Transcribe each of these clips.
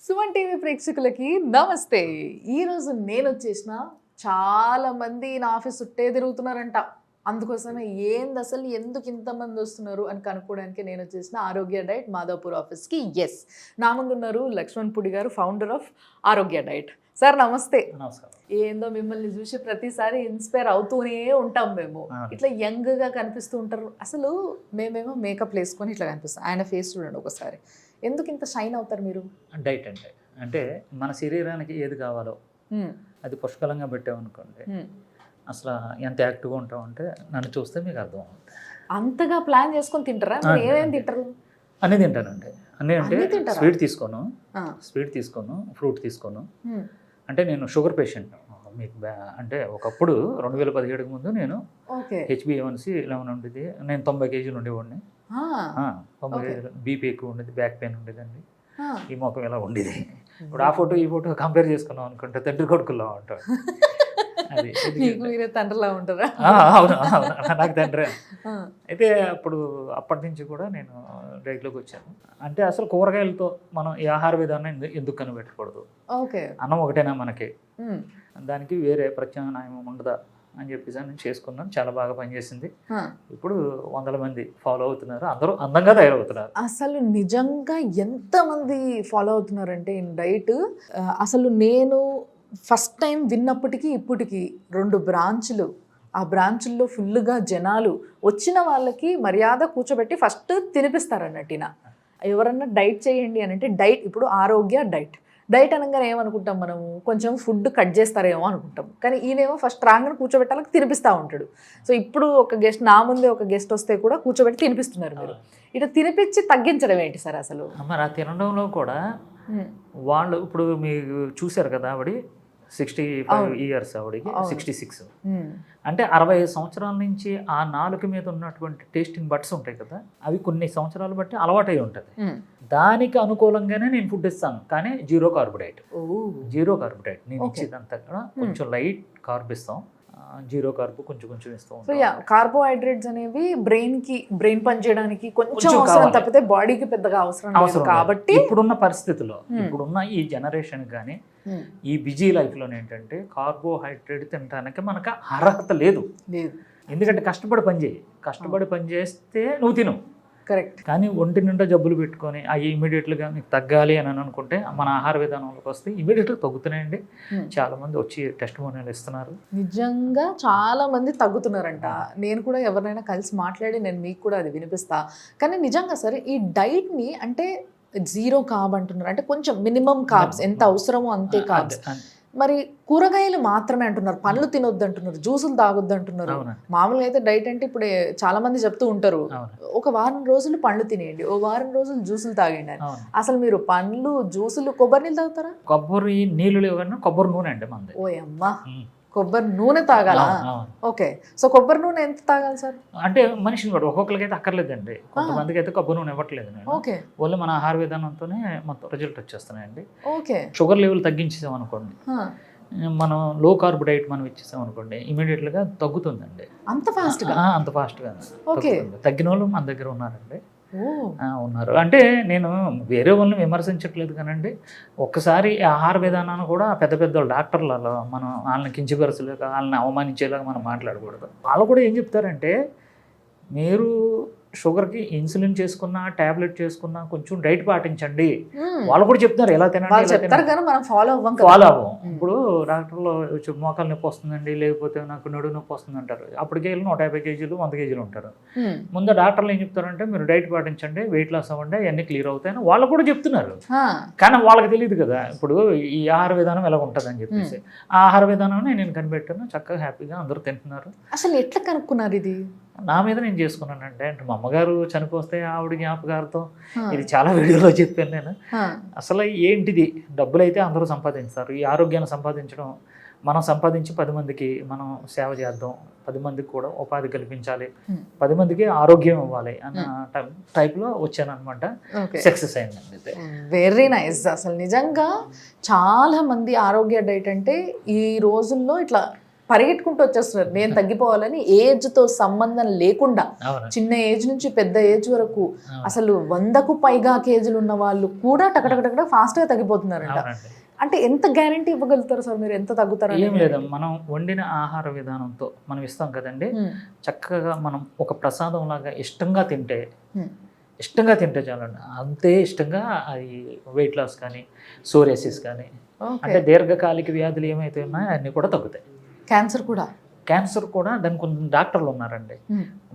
Suman TV ప్రేక్షకులకి నమస్తే. ఈరోజు నేను వచ్చేసిన చాలా మంది నా ఆఫీస్ చుట్టే తిరుగుతున్నారంట. అందుకోసమే ఏంది అసలు ఎందుకు ఇంతమంది వస్తున్నారు అని కనుక్కోవడానికి నేను వచ్చేసిన ఆరోగ్య డైట్ మాధవపూర్ ఆఫీస్కి. ఎస్, నా ముందు ఉన్నారు లక్ష్మణ్ పుడి గారు, ఫౌండర్ ఆఫ్ ఆరోగ్య డైట్. సార్ నమస్తే. నమస్కారం. ఏందో మిమ్మల్ని చూసి ప్రతిసారి ఇన్స్పైర్ అవుతూనే ఉంటాం మేము. ఇట్లా యంగ్గా కనిపిస్తూ ఉంటారు. అసలు మేమేమో మేకప్ వేసుకొని ఇట్లా కనిపిస్తాం. ఆయన ఫేస్ చూడండి ఒకసారి. ఎందుకు ఇంత షైన్ అవుతారు మీరు? డైట్ అంటే మన శరీరానికి ఏది కావాలో అది పుష్కలంగా పెట్టామనుకోండి, అసలు ఎంత యాక్టివ్గా ఉంటామంటే నన్ను చూస్తే మీకు అర్థం అవుతుంది. అంతగా ప్లాన్ చేసుకొని తింటారా? ఏమేమి తింటారు? అన్నీ తింటానండి. అన్నీ అంటే స్వీట్ తీసుకోను, ఫ్రూట్ తీసుకోను. అంటే నేను షుగర్ పేషెంట్. మీకు అంటే ఒకప్పుడు 2017కి ముందు నేను HbA1c 11 ఉండేది. నేను 90 కేజీలు ఉండేవాడిని. 90 కేజీలు. బీపీ ఎక్కువ ఉండేది, బ్యాక్ పెయిన్ ఉండేదండి, ఈ మొఖం ఇలా ఉండేది. ఇప్పుడు ఆ ఫోటో ఈ ఫోటో కంపేర్ చేసుకున్నాం అనుకుంటే తండ్రి కొడుకుల్లో ఉంటాడు. అది మీరే తండ్రిలా ఉంటారా? అవును, నాకు తండ్రి. అయితే అప్పటి నుంచి కూడా నేను డైట్లోకి వచ్చాను. అంటే అసలు కూరగాయలతో మనం ఈ ఆహార విధానం ఎందుకు కనిపెట్టకూడదు? అన్నం ఒకటేనా మనకి, దానికి వేరే ప్రత్యామ్నాయం ఉండదా అని చెప్పేసి నేను చేసుకున్నాను. చాలా బాగా పనిచేసింది. ఇప్పుడు 100 మంది ఫాలో అవుతున్నారు. అందరూ అందంగా తయారవుతున్నారు. అసలు నిజంగా ఎంతమంది ఫాలో అవుతున్నారంటే ఈ డైట్. అసలు నేను ఫస్ట్ టైం విన్నప్పటికీ ఇప్పటికీ 2 బ్రాంచ్లు, ఆ బ్రాంచుల్లో ఫుల్గా జనాలు వచ్చిన వాళ్ళకి మర్యాద కూర్చోబెట్టి ఫస్ట్ తినిపిస్తారు అన్నట్టున. ఎవరన్నా డైట్ చేయండి అని అంటే డైట్, ఇప్పుడు ఆరోగ్య డైట్ అనగానే ఏమనుకుంటాం మనము, కొంచెం ఫుడ్ కట్ చేస్తారేమో అనుకుంటాం. కానీ ఈయనేమో ఫస్ట్ రాగానే కూర్చోబెట్టాలకు తినిపిస్తూ ఉంటాడు. సో ఇప్పుడు ఒక గెస్ట్, నా ముందే ఒక గెస్ట్ వస్తే కూడా కూర్చోబెట్టి తినిపిస్తున్నారు మీరు. ఇట్లా తినిపించి తగ్గించడం ఏంటి సార్ అసలు? మరి ఆ తినడంలో కూడా వాళ్ళు ఇప్పుడు మీరు చూశారు కదా, ఆవిడ 65 ఇయర్స్, ఆవిడకి 66. అంటే 65 సంవత్సరాల నుంచి ఆ నాలుక మీద ఉన్నటువంటి టేస్టింగ్ బట్స్ ఉంటాయి కదా, అవి కొన్ని సంవత్సరాలు బట్టి అలవాటై ఉంటుంది. దానికి అనుకూలంగానే నేను ఫుడ్ ఇస్తాను, కానీ జీరో కార్బోహైడ్రేట్ నేను ఇచ్చేదంతా కూడా కొంచెం లైట్ కార్బ్ ఇస్తాం. జీరో కార్బ్ కొంచెం ఇస్తాం. సో కార్బోహైడ్రేట్స్ అనేవి బ్రెయిన్ పని చేయడానికి కొంచెం అవసరం తప్పితే బాడీకి పెద్దగా అవసరం కాబట్టి ఇప్పుడున్న పరిస్థితుల్లో, ఇప్పుడున్న ఈ జనరేషన్ కానీ ఈ బిజీ లైఫ్లోనే ఏంటంటే కార్బోహైడ్రేట్ తినడానికి మనకు అర్హత లేదు. ఎందుకంటే కష్టపడి పని చేస్తే నువ్వు తిను, కరెక్ట్. కానీ ఒంటి నిండా జబ్బులు పెట్టుకొని అవి ఇమీడియట్గా మీకు తగ్గాలి అని అనుకుంటే మన ఆహార విధానంలోకి వస్తే ఇమీడియట్గా తగ్గుతున్నాయండి. చాలా మంది వచ్చి టెస్టిమోనియల్ ఇస్తున్నారు. నిజంగా చాలా మంది తగ్గుతున్నారంట. నేను కూడా ఎవరినైనా కలిసి మాట్లాడి నేను మీకు కూడా అది వినిపిస్తా. కానీ నిజంగా సరే ఈ డైట్ని అంటే జీరో కార్బ్ అంటున్నారు, అంటే కొంచెం మినిమం కార్బ్స్ ఎంత అవసరమో అంతే కార్బ్స్. మరి కూరగాయలు మాత్రమే అంటున్నారు, పండ్లు తినొద్దు అంటున్నారు, జ్యూసులు తాగొద్దు అంటున్నారు. మామూలుగా అయితే డైట్ అంటే ఇప్పుడు చాలా మంది చెప్తూ ఉంటారు, ఒక వారం రోజులు పండ్లు తినేయండి, ఓ వారం రోజులు జ్యూసులు తాగండి అని. అసలు మీరు పండ్లు, జ్యూసులు, కొబ్బరి నీళ్ళు తాగుతారా? కొబ్బరి నీళ్ళు లేవన్నా కొబ్బరి నూనె అండి మంది. ఓ అమ్మా, కొబ్బరి నూనె తాగాలా? ఓకే. సో కొబ్బరి నూనె ఎంత తాగాలి సార్? అంటే మనిషిని కూడా ఒక్కొక్కరికి అయితే అక్కర్లేదండి. కొంతమందికి అయితే కొబ్బరి నూనె ఇవ్వట్లేదు నేను. ఓకే. ఓన్లీ మన ఆహార విధానంతోనే మొత్తం రిజల్ట్ వచ్చేస్తున్నాయండి. ఓకే. షుగర్ లెవెల్ తగ్గించేసాం అనుకోండి, మనం లో కార్బ్ డైట్ మనం ఇచ్చేసాం అనుకోండి, ఇమీడియట్గా తగ్గుతుందండి. అంత ఫాస్ట్గా? అంత ఫాస్ట్గా తగ్గిన వాళ్ళు మన దగ్గర ఉన్నారండి. ఉన్నారు. అంటే నేను వేరే వాళ్ళని విమర్శించట్లేదు కానండి, ఒక్కసారి ఆహార విధానాన్ని కూడా పెద్ద పెద్ద డాక్టర్లలో మనం వాళ్ళని కించపరచలేక, వాళ్ళని అవమానించేలాగా మనం మాట్లాడకూడదు. వాళ్ళు కూడా ఏం చెప్తారంటే, మీరు షుగర్కి ఇన్సులిన్ చేసుకున్నా, ట్యాబ్లెట్ చేసుకున్నా కొంచెం డైట్ పాటించండి. వాళ్ళు కూడా చెప్తారు ఎలా తినాలి, ఫాలో అవ్వం. ఇప్పుడు డాక్టర్లో మోకాలు నొప్పి వస్తుందండి, లేకపోతే నాకు నడుము నొప్పి వస్తుంది అంటారు. అప్పటికే 150 కేజీలు 100 కేజీలు ఉంటారు. ముందు డాక్టర్లు ఏం చెప్తారంటే, మీరు డైట్ పాటించండి, వెయిట్ లాస్ అవ్వండి, అవన్నీ క్లియర్ అవుతాయని వాళ్ళు కూడా చెప్తున్నారు. కానీ వాళ్ళకి తెలియదు కదా ఇప్పుడు ఈ ఆహార విధానం ఎలా ఉంటుంది అని చెప్పేసి. ఆ ఆహార విధానం నేను కనిపెట్టాను, చక్కగా హ్యాపీగా అందరూ తింటున్నారు. అసలు ఎట్లా కనుక్కున్నారు? ఇది నా మీద నేను చేసుకున్నానంటే, అంటే మా అమ్మగారు చనిపోతే ఆవిడ జ్ఞాపకాలతో ఇది చాలా వీడియోలో చెప్పాను నేను. అసలు ఏంటిది, డబ్బులు అయితే అందరూ సంపాదించారు, ఈ ఆరోగ్యాన్ని సంపాదించడం, మనం సంపాదించి 10 మందికి మనం సేవ చేద్దాం, 10 మందికి కూడా ఉపాధి కల్పించాలి, 10 మందికి ఆరోగ్యం ఇవ్వాలి అన్న టైప్లో వచ్చాను అనమాట. సక్సెస్ అయిందండి. Very nice. అసలు నిజంగా చాలా మంది ఆరోగ్య డైట్ అంటే ఈ రోజుల్లో ఇట్లా పరిగెట్టుకుంటూ వచ్చేస్తున్నారు నేను తగ్గిపోవాలని. ఏజ్ తో సంబంధం లేకుండా అవునండి. చిన్న ఏజ్ నుంచి పెద్ద ఏజ్ వరకు అసలు 100కు పైగా కేజీలు ఉన్న వాళ్ళు కూడా టకటకటక ఫాస్ట్ గా తగ్గిపోతున్నారంట. అవునండి. అంటే ఎంత గ్యారంటీ ఇవ్వగలుగుతారు సార్ మీరు, ఎంత తగ్గుతారు? ఏం లేదు, మనం వండిన ఆహార విధానంతో మనం ఇస్తాం కదండి, చక్కగా మనం ఒక ప్రసాదం లాగా ఇష్టంగా తింటే చాలండి. అంతే ఇష్టంగా అది వెయిట్ లాస్ కానీ సోరియాసిస్ కానీ అంటే దీర్ఘకాలిక వ్యాధులు ఏమైతే ఉన్నాయో అన్నీ కూడా తగ్గుతాయి. క్యాన్సర్ కూడా దానికి కొన్ని డాక్టర్లు ఉన్నారండి,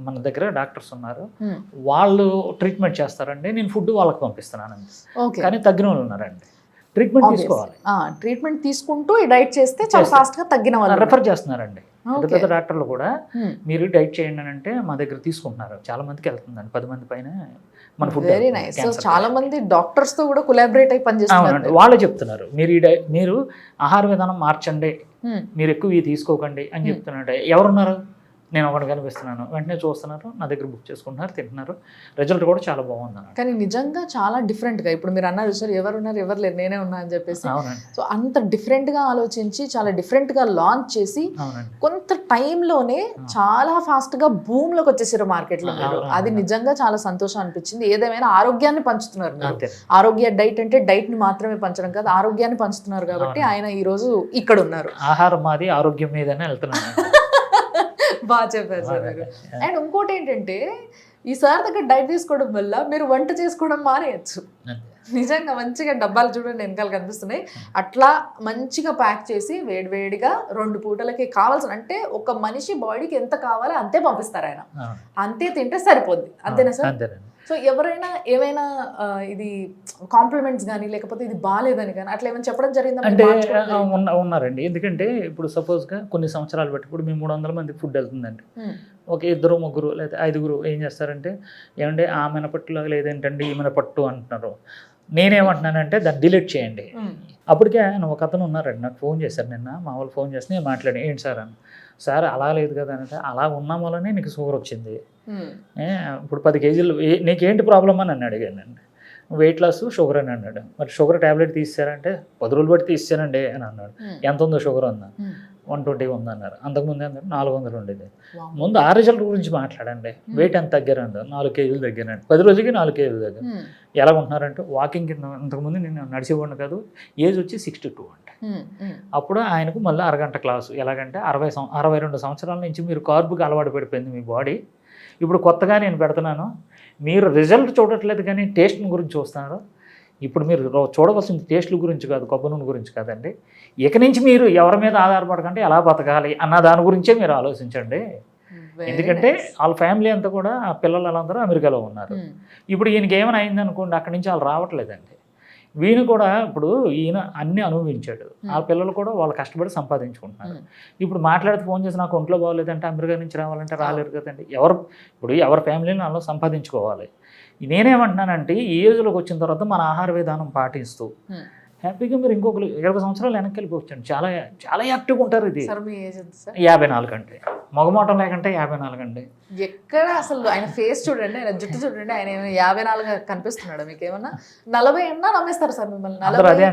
మన దగ్గర డాక్టర్స్ ఉన్నారు, వాళ్ళు ట్రీట్మెంట్ చేస్తారండి. నేను ఫుడ్ వాళ్ళకి పంపిస్తున్నానండి. కానీ తగ్గిన వాళ్ళు ఉన్నారండి, ట్రీట్మెంట్ తీసుకోవాలి. ట్రీట్మెంట్ తీసుకుంటూ డైట్ చేస్తే చాలా ఫాస్ట్ గా తగ్గిన వాళ్ళు రెఫర్ చేస్తున్నారండి. పెద్ద పెద్ద డాక్టర్లు కూడా మీరు డైట్ చేయండి అని అంటే మా దగ్గర తీసుకుంటున్నారు. చాలా మందికి వెళ్తుందండి, 10 మంది పైన మన ఫుడ్. Very nice. సో చాలా మంది డాక్టర్స్ తో కూడా కొలాబరేట్ అయి పనిచేస్తున్నారు. వాళ్ళే చెప్తున్నారు మీరు ఆహార విధానం మార్చండి, మీరు ఎక్కువ ఇవి తీసుకోకండి అని చెప్తున్నాడు. ఎవరున్నారు? నేను ఒకటి కనిపిస్తున్నాను, వెంటనే చూస్తున్నారు, నా దగ్గర బుక్ చేసుకుంటున్నారు, తింటున్నారు, రిజల్ట్ కూడా చాలా బాగుంది. కానీ నిజంగా చాలా డిఫరెంట్గా ఇప్పుడు మీరు అన్నారు సార్, ఎవరున్నారు ఎవరు లేరు నేనే ఉన్నా అని చెప్పేసి. సో అంత డిఫరెంట్గా ఆలోచించి చాలా డిఫరెంట్గా లాంచ్ చేసి కొంత టైంలోనే చాలా ఫాస్ట్గా భూమిలోకి వచ్చేసారు మార్కెట్లో. అది నిజంగా చాలా సంతోషం అనిపించింది. ఏదేమైనా ఆరోగ్యాన్ని పంచుతున్నారు. ఆరోగ్య డైట్ అంటే డైట్ని మాత్రమే పంచడం కాదు, ఆరోగ్యాన్ని పంచుతున్నారు. కాబట్టి ఆయన ఈరోజు ఇక్కడ ఉన్నారు. ఆహారం మాది, ఆరోగ్యం మీదనే వెళ్తున్నాను. బాగా చెప్పారు సార్ మీరు. అండ్ ఇంకోటి ఏంటంటే ఈ సార్ దగ్గర డైట్ తీసుకోవడం వల్ల మీరు వంట చేసుకోవడం మానేయచ్చు. నిజంగా మంచిగా డబ్బాలు చూడండి వెనకాల కనిపిస్తున్నాయి, అట్లా మంచిగా ప్యాక్ చేసి వేడివేడిగా 2 పూటలకి కావాల్సిన, అంటే ఒక మనిషి బాడీకి ఎంత కావాలో అంతే పంపిస్తారు ఆయన, అంతే తింటే సరిపోద్ది. అంతేనా సార్? సో ఎవరైనా ఏమైనా ఇది కాంప్లిమెంట్స్ కానీ లేకపోతే ఇది బాగాలేదని కానీ అట్లా ఏమైనా చెప్పడం జరిగిందా? అంటే ఉన్నారండి. ఎందుకంటే ఇప్పుడు సపోజ్గా కొన్ని సంవత్సరాలు బట్టి ఇప్పుడు మేము 300 మందికి ఫుడ్ వెళ్తుందండి. ఒక 2 3 లేదా 5 ఏం చేస్తారంటే, ఏమంటే ఆ మినపట్టులో లేదేంటండి ఈ మినపట్టు అంటున్నారు. నేనేమంటున్నానంటే దాన్ని డిలీట్ చేయండి. అప్పటికే ఆయన ఒక అతను ఉన్నారండి, నాకు ఫోన్ చేశారు నిన్న, మా వాళ్ళు ఫోన్ చేసి నేను మాట్లాడి, ఏంటి సార్ అని. సార్ అలా లేదు కదా అంటే, అలా ఉన్నాం వల్లనే నీకు షుగర్ వచ్చింది. ఇప్పుడు 10 కేజీలు నీకేంటి ప్రాబ్లమ్ అని నన్ను అడిగానండి. వెయిట్ లాస్ షుగర్ అని అన్నాడు. మరి షుగర్ ట్యాబ్లెట్ తీసారంటే 10 రోజులు బట్టి తీసానండి అని అన్నాడు. ఎంత ఉందో షుగర్ ఉందా? 120 ఉందన్నారు. అంతకుముందు అన్నారు 400 ఉండేది. ముందు ఆ రిజల్ట్ గురించి మాట్లాడండి. వెయిట్ ఎంత తగ్గారండి? 4 కేజీలు తగ్గానండి. 10 రోజులకి 4 కేజీలు తగ్గాను. ఎలా ఉంటున్నారంటే వాకింగ్ కింద, ఇంతకుముందు నేను నడిచేవాడిని కాదు, ఏజ్ వచ్చి 62 అంట. అప్పుడు ఆయనకు మళ్ళీ అరగంట క్లాసు. ఎలాగంటే 62 సంవత్సరాల నుంచి మీరు కార్బుకి అలవాటు పడిపోయింది మీ బాడీ. ఇప్పుడు కొత్తగా నేను పెడుతున్నాను, మీరు రిజల్ట్ చూడట్లేదు కానీ టేస్ట్ గురించి చూస్తున్నారు. ఇప్పుడు మీరు చూడవలసిన టేస్ట్ల గురించి కాదు, కొబ్బరి నూనె గురించి కాదండి. ఇక నుంచి మీరు ఎవరి మీద ఆధారపడకండి, ఎలా బతకాలి అన్న దాని గురించే మీరు ఆలోచించండి. ఎందుకంటే వాళ్ళ ఫ్యామిలీ అంతా కూడా, ఆ పిల్లలు వాళ్ళందరూ అమెరికాలో ఉన్నారు. ఇప్పుడు ఈయనకి ఏమైనా అయింది అనుకోండి, అక్కడి నుంచి వాళ్ళు రావట్లేదండి. వీళ్ళు కూడా ఇప్పుడు ఈయన అన్ని అనుభవించాడు, ఆ పిల్లలు కూడా వాళ్ళు కష్టపడి సంపాదించుకుంటున్నారు. ఇప్పుడు మాట్లాడితే ఫోన్ చేసి నాకు ఒంట్లో బాగోలేదంటే అమెరికా నుంచి రావాలంటే రాలేరు కదండి. ఎవరి ఫ్యామిలీని వాళ్ళు సంపాదించుకోవాలి. నేనేమంటున్నానంటే ఈ ఏజ్లోకి వచ్చిన తర్వాత మన ఆహార విధానం పాటిస్తూ హ్యాపీగా మీరు ఇంకొక 20 సంవత్సరాలు వెనక్కి వెళ్ళిపోవచ్చండి. చాలా చాలా యాక్టివ్గా ఉంటారు. ఇది 54 అంటే మగమాటం లేకంటే 54 అండి. ఎక్కడ అసలు ఆయన ఫేస్ చూడండి, ఆయన జుట్టు చూడండి, ఆయన 54 కనిపిస్తున్నాడు. మీకు ఏమన్నా 40 అన్నా నమ్మేస్తారు సార్ మిమ్మల్ని. 40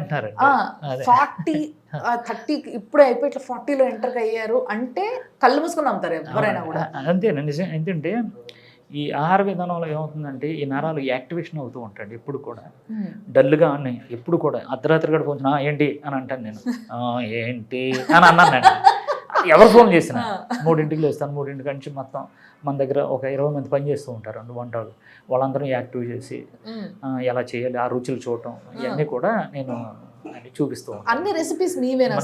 30 ఇప్పుడే అయిపోయి ఇట్లా 40లో ఎంటర్ అయ్యారు అంటే కళ్ళు మూసుకొని నమ్ముతారు ఎవరైనా కూడా. అంతేనండి. నిజం ఏంటంటే ఈ ఆహార విధానంలో ఏమవుతుందంటే ఈ నరాలు యాక్టివేషన్ అవుతూ ఉంటాడు. ఎప్పుడు కూడా డల్గా ఉన్నాయి, ఎప్పుడు కూడా అర్ధరాత్రి గడ కొంచెం ఏంటి అని అంటాను నేను, ఏంటి అని అన్నాను. ఎవరు ఫోన్ చేసినా 3ంటికి లేస్తాను, 3ంటి నుంచి మొత్తం మన దగ్గర ఒక 20 మంది పని చేస్తూ ఉంటారు అండి వంటలు. వాళ్ళందరూ యాక్టివ్ చేసి ఎలా చేయాలి, ఆ రుచులు చూడటం, ఇవన్నీ కూడా నేను చూపిస్తూ ఉంటాను. అన్ని రెసిపీస్ మీవేనా?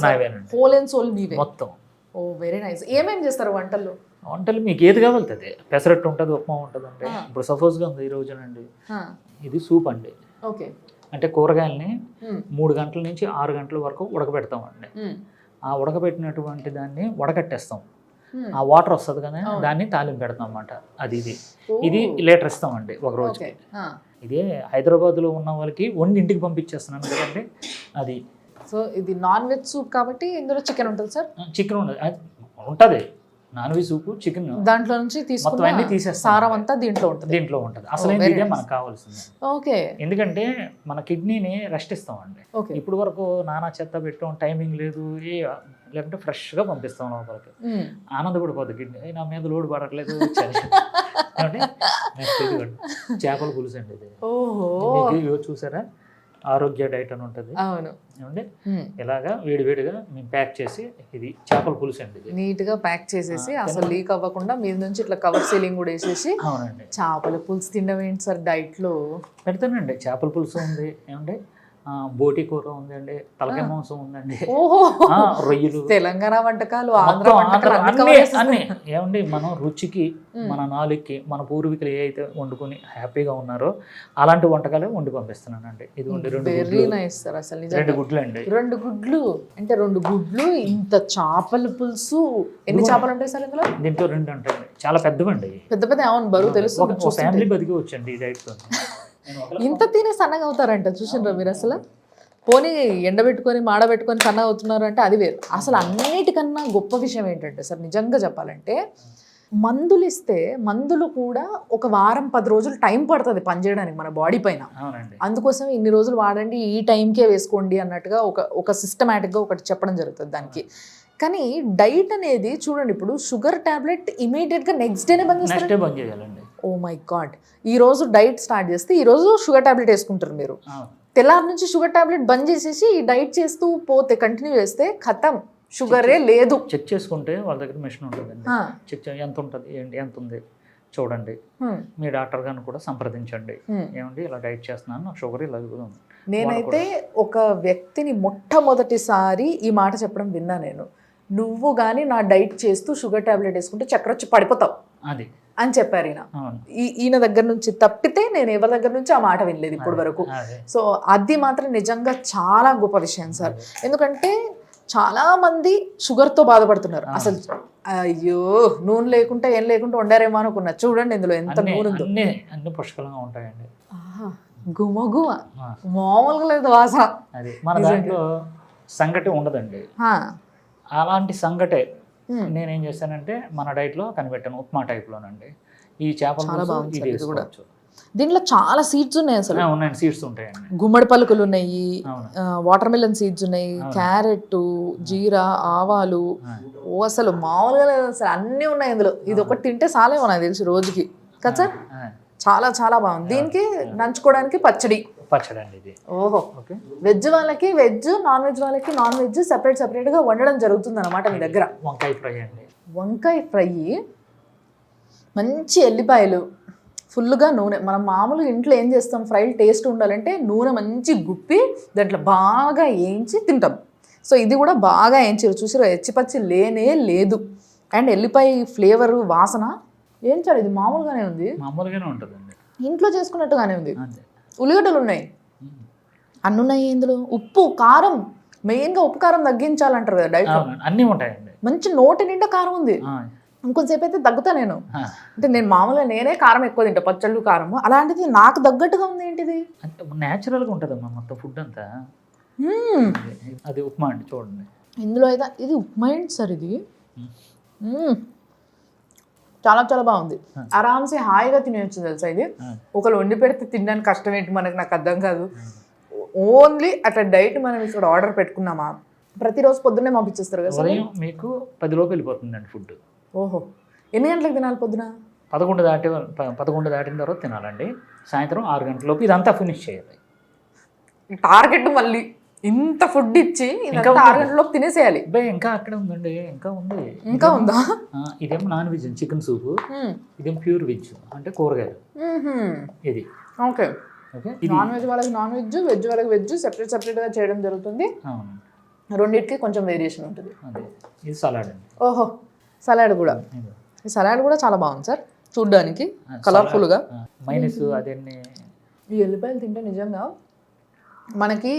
హోల్ అండ్ సోల్ మీవే మొత్తం. ఓ వెరీ నైస్. ఏమేమి చేస్తారు వంటలు? వంటలు మీకు ఏది కావాలంటే పెసరట్టు ఉంటుంది, ఉప్మా ఉంటుంది. అంటే ఇప్పుడు సపోజ్గా ఉంది ఈ రోజునండి, ఇది సూప్ అండి. ఓకే. అంటే కూరగాయలని 3 గంటల నుంచి 6 గంటల వరకు ఉడకబెడతామండి. ఆ ఉడకబెట్టినటువంటి దాన్ని వడకట్టేస్తాం, ఆ వాటర్ వస్తుంది కదా, దాన్ని తాలింపు పెడతాం అన్నమాట. ఇది లీటర్ ఇస్తామండి ఒక రోజుకి. ఇదే హైదరాబాద్లో ఉన్న వాళ్ళకి వండి ఇంటికి పంపించేస్తున్నాను కదండి. అది సో ఇది నాన్ వెజ్ సూప్ కాబట్టి ఇందులో చికెన్ ఉంటుంది సార్? చికెన్ ఉంటుంది, నాన్ వెజ్ సూపు, చికెన్ దాంట్లో నుంచి తీసుకుని సారం అంతా దీంట్లో ఉంటుంది. అసలు ఇదే మనకు కావాల్సింది. ఓకే. ఎందుకంటే మన కిడ్నీని రెస్ట్ ఇస్తామండి. ఇప్పుడు వరకు నానా చెత్త పెట్టాం, టైమింగ్ లేదు, లేకుంటే ఫ్రెష్గా పంపిస్తాం లోపలికి. మ్మ్. ఆనందపడిపోద్ది కిడ్నీ, నా మీద లోడ్ పడట్లేదు వచ్చాను. ఏమంటే నెక్స్ట్ ఇదిగోండి చేపల పులుసు అండి ఇది. ఓహో, మీకు ఇగో చూసారా ఆరోగ్య డైట్ అని ఉంటుంది. అవును. ఏమండి మ్మ్. ఇలాగా వేడివేడిగా మేము ప్యాక్ చేసి, ఇది చేపల పులుసు అండి ఇది. నీట్ గా ప్యాక్ చేసేసి అసలు లీక్ అవ్వకుండా మీద నుంచి ఇట్లా కవర్ సీలింగ్ కూడా వేసేసి అవునండి చేపల పులుసు తినడం ఏంటి సార్ డైట్ లో? పెడతానండి. చేపల పులుసు ఉంది, ఏమండి బోటి కూర ఉందండి, తలకాయ మాంసం ఉందండి, ఓహో, రొయ్యలు, తెలంగాణ వంటకాలు, ఆంధ్ర మొత్తం వంటకాలు అన్ని అన్ని cover చేసేస్తారు. అన్ని ఏమండి మనం రుచికి, మన నాలుగుకి, మన పూర్వీకులు ఏ అయితే వండుకొని హ్యాపీగా ఉన్నారో అలాంటి వంటకాలే వండి పంపిస్తున్నానండి. ఇది వండి వెరీ నైస్ సార్. అసలు నిజంగా 2 గుడ్లు అండి. 2 గుడ్లు అంటే 2 గుడ్లు, ఇంత చేపల పులుసు. ఎన్ని చేపలు ఉంటాయి సార్ ఇందులో? దీంట్లో 2 ఉంటాయండి, చాలా పెద్దవండి. పెద్ద పెద్ద ఏమన్నా బరువు తెలుసు. ఒక ఫ్యామిలీ బతికి వచ్చండి ఈ డైట్తో. ఇంత తినే సన్నగా అవుతారంట, చూసిండ్రా మీరు? అసలు పోనీ ఎండబెట్టుకొని మాడబెట్టుకొని సన్నగా అవుతున్నారు అంటే అది వేరు. అసలు అన్నిటికన్నా గొప్ప విషయం ఏంటంటే సార్, నిజంగా చెప్పాలంటే మందులు ఇస్తే మందులు కూడా ఒక వారం 10 రోజులు టైం పడుతుంది పనిచేయడానికి మన బాడీ పైన. అవునండి. అందుకోసం ఇన్ని రోజులు వాడండి, ఈ టైంకే వేసుకోండి అన్నట్టుగా ఒక సిస్టమేటిక్గా ఒకటి చెప్పడం జరుగుతుంది దానికి. కానీ డైట్ అనేది చూడండి, ఇప్పుడు షుగర్ టాబ్లెట్ ఇమీడియట్గా నెక్స్ట్ డేనే బంద్ చేస్తారు. నెక్స్ట్ డే బంద్ చేయాలండి. ఓ మై గాడ్, ఈ రోజు డైట్ స్టార్ట్ చేస్తే ఈ రోజు షుగర్ టాబ్లెట్ వేసుకుంటారు మీరు, తెల్లారి నుంచి షుగర్ టాబ్లెట్ బంద్ చేసేసి ఈ డైట్ చేస్తూ పోతే కంటిన్యూ చేస్తే ఖతం, షుగరే లేదు. చెక్ చేసుకుంటే వాళ్ళ దగ్గర మెషిన్ ఉంటుందండి. చెక్ ఎంత ఉంటుంది, ఏంటి ఎంత ఉంది చూడండి. మీ డాక్టర్ గారిని కూడా సంప్రదించండి. ఏమండి ఇలా డైట్ చేస్తున్నాను, నాకు షుగర్ ఇలా ఉంది. నేనైతే ఒక వ్యక్తిని మొట్టమొదటిసారి ఈ మాట చెప్పడం విన్నా నేను. నువ్వు కానీ నా డైట్ చేస్తూ షుగర్ టాబ్లెట్ వేసుకుంటే చక్కెర వచ్చి పడిపోతావు అది అని చెప్పారు ఈయన. ఈయన దగ్గర నుంచి తప్పితే నేను ఎవరి దగ్గర నుంచి ఆ మాట వినలేదు ఇప్పటి వరకు. సో అది మాత్రం నిజంగా చాలా గొప్ప విషయం సార్. ఎందుకంటే చాలా మంది షుగర్తో బాధపడుతున్నారు. అసలు అయ్యో నూనె లేకుండా ఏం లేకుండా వండారేమో అనుకున్నా. చూడండి ఇందులో ఎంత నూనె ఉందో. అన్ని పుష్కలంగా ఉంటాయండి. గుమగుమ మామూలుగా లేదు వాసన. అది మన దాంట్లో సంగటి ఉండదండి. అలాంటి సంగటే నేనేం చేశానంటే మన డైట్లో కనిపెట్టాను, ఉప్మా టైప్లోనండి. ఈ చేపలు తీసుకోవచ్చు. దీంట్లో చాలా సీడ్స్ ఉన్నాయి అసలు. ఉన్నాయండి, సీడ్స్ ఉంటాయండి. గుమ్మడి పలుకులు ఉన్నాయి, వాటర్ మిలన్ సీడ్స్ ఉన్నాయి, క్యారెట్, జీరా, ఆవాలు. ఓ అసలు మామూలుగా లేదు అసలు, అన్నీ ఉన్నాయి ఇందులో. ఇది ఒకటి తింటే చాలేమో నాకు తెలిసి రోజుకి కదా సార్. చాలా చాలా బాగుంది. దీనికి నంచుకోవడానికి పచ్చడి అండి ఇది. ఓహో, వెజ్ వాళ్ళకి వెజ్, నాన్ వెజ్ వాళ్ళకి నాన్ వెజ్ సెపరేట్గా వండడం జరుగుతుంది అన్నమాట మీ దగ్గర. వంకాయ ఫ్రై అండి. వంకాయ ఫ్రై, మంచి ఎల్లిపాయలు, ఫుల్గా నూనె. మనం మామూలుగా ఇంట్లో ఏం చేస్తాం, ఫ్రైలు టేస్ట్ ఉండాలంటే నూనె మంచి గుప్పి దాంట్లో బాగా వేయించి తింటాం. సో ఇది కూడా బాగా వేయించారు, చూసారు, ఎచ్చిపచ్చి లేనే లేదు. అండ్ ఎల్లిపాయ ఫ్లేవరు, వాసన ఏం చాలు, ఇది మామూలుగానే ఉంది, మామూలుగానే ఉంటుందండి, ఇంట్లో చేసుకున్నట్టుగానే ఉంది. ఉల్లిగడ్డలు ఉన్నాయి, అన్నీ ఉన్నాయి ఇందులో. ఉప్పు, కారం, మెయిన్గా ఉప్పు కారం తగ్గించాలంటారు కదా డైట్. అన్నీ ఉంటాయండి. మంచి నోటి నిండా కారం ఉంది. ఇంకొంతసేపు అయితే తగ్గుతా నేను. అంటే నేను మామూలుగా నేనే కారం ఎక్కువ తింటా, పచ్చళ్ళు కారము. అలాంటిది నాకు తగ్గట్టుగా ఉంది. ఏంటిది న్యాచురల్గా ఉంటుందమ్మా మొత్తం ఫుడ్ అంతా. అది ఉప్మా అండి, చూడండి ఇందులో అయితే. ఇది ఉప్మా ఏంటి సార్ ఇది? చాలా చాలా బాగుంది. ఆరామ్సే హాయిగా తినేయచ్చు తెలుసా ఇది. ఒకరు వండి పెడితే తినడానికి కష్టం ఏంటి మనకు, నాకు అర్థం కాదు. ఓన్లీ అట్లా డైట్ మనం ఇక్కడ ఆర్డర్ పెట్టుకున్నామా, ప్రతిరోజు పొద్దున్నే పంపించేస్తారు కదా. ఉదయం మీకు 10 లోపు వెళ్ళిపోతుందండి ఫుడ్. ఓహో, ఎన్ని గంటలకు తినాలి పొద్దున? 11 దాటిన తర్వాత తినాలండి. సాయంత్రం 6 గంటల లోపు ఇదంతా ఫినిష్ చేయాలి. టార్గెట్ మళ్ళీ ఇంత ఫుడ్ ఇచ్చి 6 గంటలలోపు తినేసేయాలి. ఇంకా అక్కడే ఉందండి, ఇంకా ఉంది. ఇంకా ఉందా? ఇదేమో నాన్ వెజ్, చికెన్ సూప్. ఇదేమో ప్యూర్ వెజ్ అంటే కూరగాయలు. ఇది ఓకే. నాన్ వెజ్ వాళ్ళకి నాన్ వెజ్, వెజ్ వాళ్ళకి వెజ్, సెపరేట్గా చేయడం జరుగుతుంది. రెండింటికి కొంచెం వేరియేషన్ ఉంటుంది. ఇది సలాడ్ అండి. ఓహో, సలాడ్ కూడా. ఈ సలాడ్ కూడా చాలా బాగుంది సార్, చూడ్డానికి కలర్ఫుల్గా. మైనస్ అదన్నీ. ఈ ఎల్లిపాయలు తింటే నిజంగా మనకి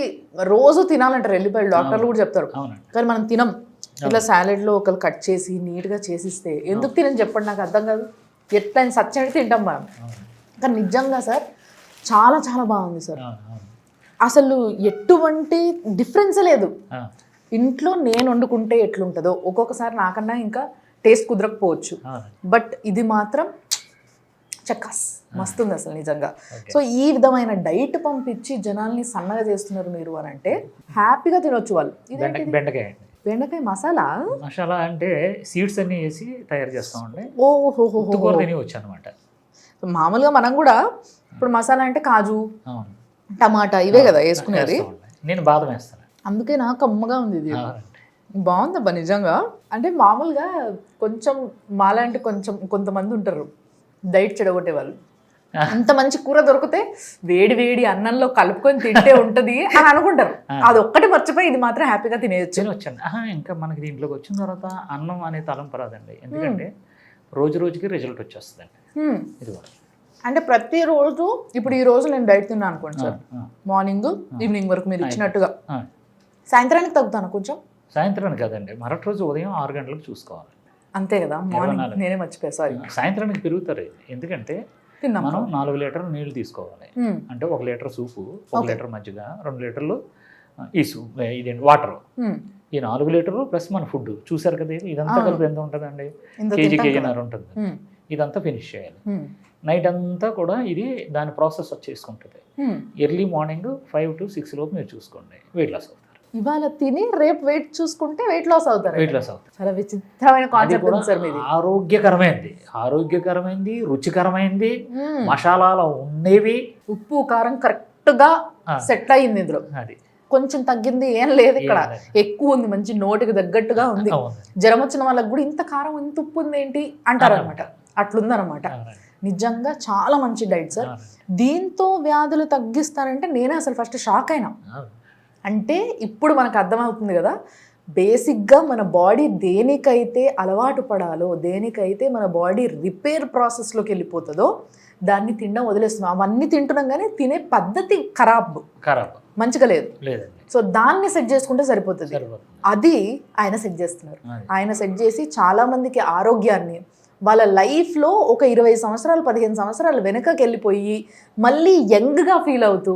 రోజు తినాలంటారు ఎల్లిపాయలు, డాక్టర్లు కూడా చెప్తారు. కానీ మనం తినం. ఇట్లా సాలెడ్లో ఒకరు కట్ చేసి నీట్గా చేసిస్తే ఎందుకు తినని చెప్పండి, నాకు అర్థం కాదు. ఎట్లా సచ్చడి తింటాం మనం. కానీ నిజంగా సార్ చాలా చాలా బాగుంది సార్. అసలు ఎటువంటి డిఫరెన్స్ లేదు. ఇంట్లో నేను వండుకుంటే ఎట్లుంటుందో ఒక్కొక్కసారి నాకన్నా ఇంకా టేస్ట్ కుదరకపోవచ్చు, బట్ ఇది మాత్రం చక్కాస్ మస్తుంది అసలు నిజంగా. సో ఈ విధమైన డైట్ పంపించి జనాల్ని సన్నగా చేస్తున్నారు మీరు అని అంటే హ్యాపీగా తినొచ్చు వాళ్ళు. బెండకాయ బెండకాయ మసాలా? మసాలా అంటే సీడ్స్ అన్ని వేసి తయారు చేస్తామండి. ఓహో, కూర తిని వచ్చు అనమాట. మామూలుగా మనం కూడా ఇప్పుడు మసాలా అంటే కాజు, అవును, టమాటా ఇవే కదా వేసుకునేది. నేను బాదం వేస్తాను. అందుకే నాకు అమ్మగా ఉంది ఇది. అవునండి. బాగుందబ్బా నిజంగా. అంటే మామూలుగా కొంచెం మాలాంటి కొంతమంది ఉంటారు డైట్ చెడగొట్టే వాళ్ళు. అంత మంచి కూర దొరికితే వేడి వేడి అన్నంలో కలుపుకొని తింటే ఉంటది అని అనుకుంటారు. అది ఒక్కటి మర్చిపోయి ఇది మాత్రం హ్యాపీగా తినొచ్చండి. ఇంకా మనకి దీంట్లోకి వచ్చిన తర్వాత అన్నం అనే తలంపు రాదండి. ఎందుకంటే రోజు రోజుకి రిజల్ట్ వచ్చేస్తుందండి. ఇది కూడా అంటే ప్రతిరోజు ఇప్పుడు ఈ రోజు నేను డైట్ తిన్నాను అనుకోండి సార్, మార్నింగ్ ఈవినింగ్ వరకు మీరు ఇచ్చినట్టుగా, సాయంత్రానికి తగ్గుతాను కొంచెం. సాయంత్రానికి కదండి, మరొక రోజు ఉదయం 6 గంటలకు చూసుకోవాలి. అంతే కదా, మార్నింగ్ నేనే మర్చిపోయా సారీ. సాయంత్రానికి పెరుగుతారు. ఎందుకంటే మనం 4 లీటర్లు నీళ్లు తీసుకోవాలి. అంటే 1 లీటర్ సూపు, 1 లీటర్ మజ్జిగ, 2 లీటర్లు ఈ సూప్ ఇదేంటి వాటర్. ఈ 4 లీటర్లు ప్లస్ మన ఫుడ్ చూసారు కదా, ఇదంతా కలిపి ఎంత ఉంటుందండి? కేజీన్నర ఉంటుంది. ఇదంతా ఫినిష్ చేయాలి. నైట్ అంతా కూడా ఇది దాని ప్రాసెస్ వచ్చేసుకుంటుంది. ఎర్లీ మార్నింగ్ 5 to 6 లోపు మీరు చూసుకోండి, వెయిట్ లాస్ అవుతారు. ఇవాళ తిని రేపు వెయిట్ చూసుకుంటే వెయిట్ లాస్ అవుతారు. వెయిట్ లాస్ అవుతారు. చాలా విచిత్రమైన కాన్సెప్ట్ సార్ మీది. ఆరోగ్యకరమైంది, రుచికరమైంది, మసాలాలు ఉండేవి, ఉప్పు కారం కరెక్ట్ గా సెట్ అయ్యింది. ఇందులో అది కొంచెం తగ్గింది ఏం లేదు, ఇక్కడ ఎక్కువ ఉంది, మంచి నోటికి తగ్గట్టుగా ఉంది. జ్వరం వచ్చిన వాళ్ళకి కూడా ఇంత కారం ఇంత ఉప్పు ఉంది ఏంటి అంటారు అనమాట. అట్లుందనమాట. నిజంగా చాలా మంచి డైట్ సార్. దీంతో వ్యాధులు తగ్గిస్తారంటే నేనే అసలు ఫస్ట్ షాక్ అయినా. అంటే ఇప్పుడు మనకు అర్థమవుతుంది కదా, బేసిక్గా మన బాడీ దేనికైతే అలవాటు పడాలో, దేనికైతే మన బాడీ రిపేర్ ప్రాసెస్లోకి వెళ్ళిపోతుందో దాన్ని తినడం వదిలేస్తున్నాం. అవన్నీ తింటున్నాం కానీ తినే పద్ధతి ఖరాబ్ మంచిగా లేదు. సో దాన్ని సెట్ చేసుకుంటే సరిపోతుంది. అది ఆయన సెట్ చేస్తున్నారు. ఆయన సెట్ చేసి చాలా మందికి ఆరోగ్యాన్ని, వాళ్ళ లైఫ్లో ఒక 20 సంవత్సరాలు 15 సంవత్సరాలు వెనకకి వెళ్ళిపోయి మళ్ళీ యంగ్గా ఫీల్ అవుతూ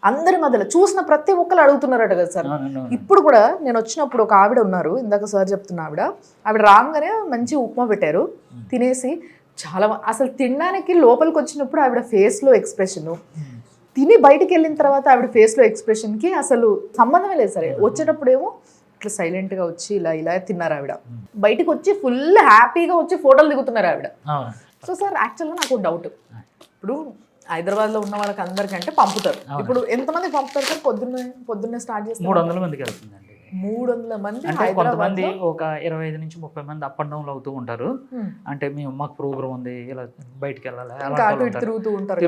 అందరి మధ్యలో చూసిన ప్రతి ఒక్కరు అడుగుతున్నారట కదా సార్. ఇప్పుడు కూడా నేను వచ్చినప్పుడు ఒక ఆవిడ ఉన్నారు, ఇందాక సార్ చెప్తున్న ఆవిడ రాగానే మంచి ఉప్మా పెట్టారు, తినేసి చాలా అసలు తినడానికి లోపలికి వచ్చినప్పుడు ఆవిడ ఫేస్లో ఎక్స్ప్రెషన్, తిని బయటికి వెళ్ళిన తర్వాత ఆవిడ ఫేస్లో ఎక్స్ప్రెషన్కి అసలు సంబంధమే లేదు సరే. వచ్చేటప్పుడేమో ఇట్లా సైలెంట్గా వచ్చి ఇలా తిన్నారు ఆవిడ, బయటకు వచ్చి ఫుల్ హ్యాపీగా వచ్చి ఫోటోలు దిగుతున్నారు ఆవిడ. సో సార్ యాక్చువల్గా నాకు డౌట్, ఇప్పుడు హైదరాబాద్లో ఉన్న వాళ్ళకి అందరికంటే పంపుతారు, ఇప్పుడు ఎంతమంది పంపుతారు సార్? పొద్దున్నే స్టార్ట్ చేస్తారు 300 మందికి వెళ్తుందండి. 300 మంది. కొంతమంది ఒక 25 నుంచి 30 మంది అప్ అండ్ డౌన్ అవుతూ ఉంటారు. అంటే మాకు ప్రోగ్రామ్ ఉంది, ఇలా బయటికి వెళ్ళాలి, తిరుగుతూ ఉంటారు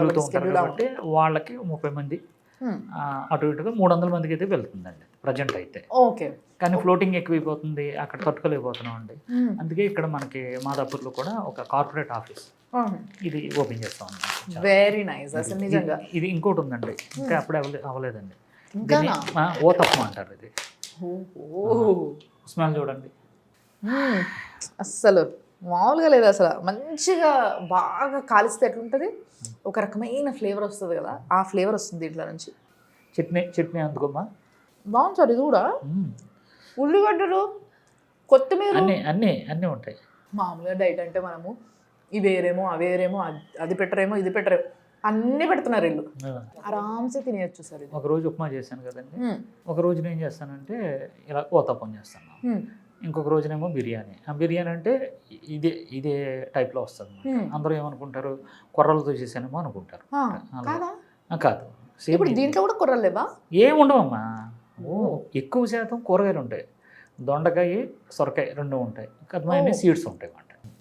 కాబట్టి వాళ్ళకి 30 మంది అటు ఇటుగా 300 మందికి అయితే వెళ్తుందండి ప్రజెంట్ అయితే. ఓకే. కానీ ఫ్లోటింగ్ ఎక్కువైపోతుంది, అక్కడ తట్టుకోలేకపోతున్నాం అండి. అందుకే ఇక్కడ మనకి మాదాపూర్లో కూడా ఒక కార్పొరేట్ ఆఫీస్ ఇది ఓపెన్ చేస్తాం. వెరీ నైస్ అసలు నిజంగా. ఇది ఇంకోటి ఉందండి, ఇంకా అప్పుడే అవ్వలేదండి. ఓతప్పం అంటారు. ఇది స్మెల్ చూడండి, అస్సలు మామూలుగా లేదు అసలు. మంచిగా బాగా కాలిస్తే ఎట్లుంటుంది, ఒక రకమైన ఫ్లేవర్ వస్తుంది కదా, ఆ ఫ్లేవర్ వస్తుంది దీంట్లో నుంచి. చట్నీ అందుకోమ్మా, బాగుంది సార్. ఇది కూడా ఉల్లిగడ్డలు, కొత్తిమీర అన్నీ ఉంటాయి. మామూలుగా డైట్ అంటే మనము ఇవేరేమో అవేరేమో అది పెట్టరేమో ఇది పెట్టరేమో అన్నీ పెడుతున్నారు వీళ్ళు, ఆరామ్సే తినేయచ్చు సార్. ఒక రోజు ఉప్మా చేశాను కదండి, ఒక రోజు నేను చేస్తానంటే ఇలా ఓతప్పం చేస్తాను, ఇంకొక రోజునేమో బిర్యానీ. ఆ బిర్యానీ అంటే ఇదే టైప్లో వస్తుంది. అందరూ ఏమనుకుంటారు, కొర్రలతో చేశానేమో అనుకుంటారు. కాదు, ఇప్పుడు దీంట్లో కూడా కొర్రలు లేవా? ఏముండవమ్మా, ఎక్కువ శాతం కూరగాయలు ఉంటాయి. దొండకాయ, సొరకాయ 2 ఉంటాయి, కదమైన సీడ్స్ ఉంటాయి.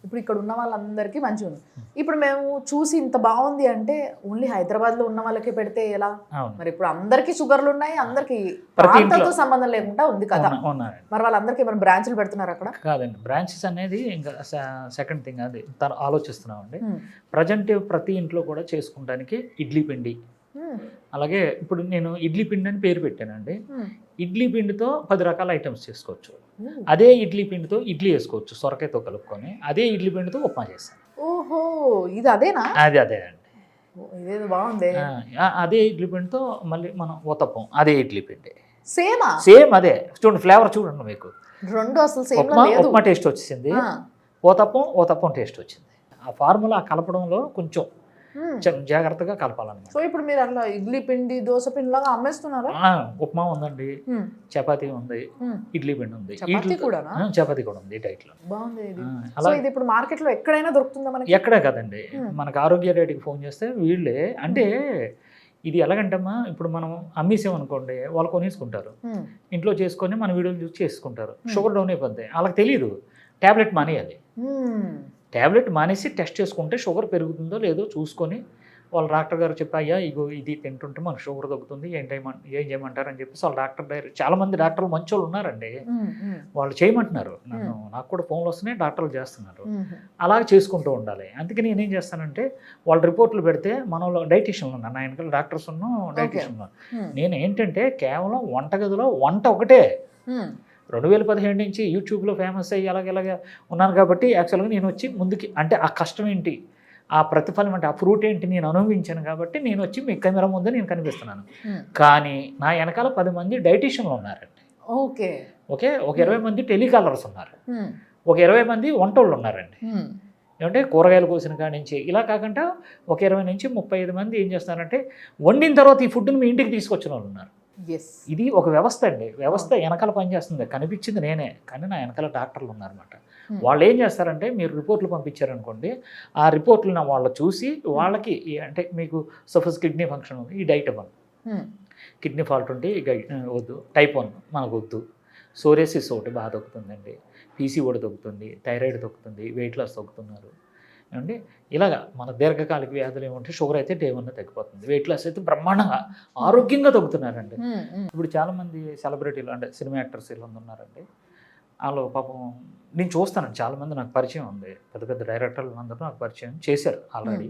ఇప్పుడు ఇక్కడ ఉన్న వాళ్ళందరికీ మంచిగా ఉంది. ఇప్పుడు మేము చూసి ఇంత బాగుంది అంటే ఓన్లీ హైదరాబాద్లో ఉన్న వాళ్ళకే పెడితే ఎలా మరి? ఇప్పుడు అందరికీ షుగర్లు ఉన్నాయి, అందరికీ ప్రాంతంతో సంబంధం లేకుండా ఉంది కదా, మరి వాళ్ళందరికీ ఏమైనా బ్రాంచ్లు పెడుతున్నారు అక్కడ? కాదండి, బ్రాంచెస్ అనేది ఇంకా సెకండ్ థింగ్, అది ఆలోచిస్తున్నామండి. ప్రజెంట్ ప్రతి ఇంట్లో కూడా చేసుకోవడానికి ఇడ్లీ పిండి, అలాగే ఇప్పుడు నేను ఇడ్లీ పిండి అని పేరు పెట్టానండి. ఇడ్లీ పిండితో 10 రకాల ఐటమ్స్ చేసుకోవచ్చు. అదే ఇడ్లీ పిండితో ఇడ్లీ వేసుకోవచ్చు, సొరకాయతో కలుపుకొని. అదే ఇడ్లీ పిండితో ఉప్మా చేస్తాను. ఓహో, ఇది అదేనా? అదే అండి, ఇదేదో బాగుంది. అదే ఇడ్లీ పిండితో మళ్ళీ మనం ఊతప్పం, అదే ఇడ్లీ పిండి సేమ్ అదే. చూడండి ఫ్లేవర్ చూడండి, మీకు 2 అసలు సేమ్ ఉప్మా టేస్ట్ వచ్చేసింది, ఊతప్పం టేస్ట్ వచ్చింది. ఆ ఫార్ములా కలపడంలో కొంచెం జాగ్రత్తగా కలపాలన్నమాట. సో ఇప్పుడు మీరు అట్లా ఇడ్లీ పిండి దోశ పిండి లాగా అమ్మేస్తున్నారా? ఉప్మా ఉందండి, చపాతీ ఉంది, ఇడ్లీ పిండి ఉంది, చపాతీ కూడానా? చపాతీ కూడా ఉంది డైట్లో. బాగుంది ఇది. సో ఇది ఇప్పుడు మార్కెట్ లో ఎక్కడైనా దొరుకుతుందా మనకి? ఎక్కడే కదండి, మనకు ఆరోగ్య రేటుకి ఫోన్ చేస్తే వీళ్ళే అంటే ఇది ఎలాగంటమ్మా, ఇప్పుడు మనం అమ్మేసామనుకోండి వాళ్ళు కొనేసుకుంటారు, ఇంట్లో చేసుకొని మన వీడియోలు చూసి చేసుకుంటారు, షుగర్ డౌన్ అయిపోద్ది. వాళ్ళకి తెలియదు ట్యాబ్లెట్ మానేయాలి. ట్యాబ్లెట్ మానేసి టెస్ట్ చేసుకుంటే షుగర్ పెరుగుతుందో లేదో చూసుకొని వాళ్ళ డాక్టర్ గారు చెప్పి అయ్యా ఇగో ఇది తింటుంటే మనకు షుగర్ తగ్గుతుంది, ఏం చేయమంటారు అని చెప్పేసి వాళ్ళ డాక్టర్ చాలా మంది డాక్టర్లు మంచి వాళ్ళు ఉన్నారండి, వాళ్ళు చేయమంటున్నారు. నాకు కూడా ఫోన్లు వస్తున్నాయి, డాక్టర్లు చేస్తున్నారు. అలాగే చేసుకుంటూ ఉండాలి. అందుకని నేనేం చేస్తానంటే వాళ్ళు రిపోర్ట్లు పెడితే మన డైటీషియన్లు ఉన్నారు, నా వెనకాల డాక్టర్స్ ఉన్న డైటీషియన్ ఉన్నారు. నేను ఏంటంటే కేవలం వంటగదిలో వంట ఒకటే 2015 నుంచి యూట్యూబ్లో ఫేమస్ అయ్యి అలాగ ఉన్నాను కాబట్టి యాక్చువల్గా నేను వచ్చి ముందుకి అంటే ఆ కష్టం ఏంటి, ఆ ప్రతిఫలం అంటే ఆ ఫ్రూట్ ఏంటి నేను అనుభవించాను కాబట్టి నేను వచ్చి మీ కెమెరా ముందు నేను కనిపిస్తున్నాను. కానీ నా వెనకాల 10 మంది డైటీషియన్లు ఉన్నారండి. ఓకే, ఒక 20 మంది టెలికాలర్స్ ఉన్నారు, ఒక 20 మంది వంటోళ్ళు ఉన్నారండి. ఏమంటే కూరగాయలు కోసిన కాడి నుంచి ఇలా కాకుండా ఒక 20 నుంచి 35 మంది ఏం చేస్తున్నారంటే వండిన తర్వాత ఈ ఫుడ్ని మీ ఇంటికి తీసుకొచ్చిన వాళ్ళు ఉన్నారు. ఇది ఒక వ్యవస్థ అండి, వ్యవస్థ వెనకాల పనిచేస్తుంది. కనిపించింది నేనే, కానీ నా వెనకాల డాక్టర్లు ఉన్నారన్నమాట. వాళ్ళు ఏం చేస్తారంటే మీరు రిపోర్ట్లు పంపించారనుకోండి, ఆ రిపోర్ట్లను వాళ్ళు చూసి వాళ్ళకి అంటే మీకు సపోజ్ కిడ్నీ ఫంక్షన్ ఉంది, ఈ డైట్ ఇవ్వండి, కిడ్నీ ఫాల్ట్ ఉంటే వద్దు, టైప్ 1 మనకు వద్దు, సోరియాసిస్ ఒకటి బాగా తగ్గుతుందండి, పీసీ కూడా తగ్గుతుంది, థైరాయిడ్ తగ్గుతుంది, వెయిట్ లాస్ తగ్గుతున్నారు ఏమండి. ఇలాగా మన దీర్ఘకాలిక వ్యాధులు ఏమంటే షుగర్ అయితే డే 1 తగ్గిపోతుంది, వెయిట్ లాస్ అయితే బ్రహ్మాండంగా ఆరోగ్యంగా తగ్గుతున్నారండి. ఇప్పుడు చాలామంది సెలబ్రిటీలు అంటే సినిమా యాక్టర్స్ ఇలా ఉన్నారండి, వాళ్ళు పాపం నేను చూస్తానండి, చాలామంది నాకు పరిచయం ఉంది, పెద్ద పెద్ద డైరెక్టర్లు అందరూ నాకు పరిచయం చేశారు ఆల్రెడీ.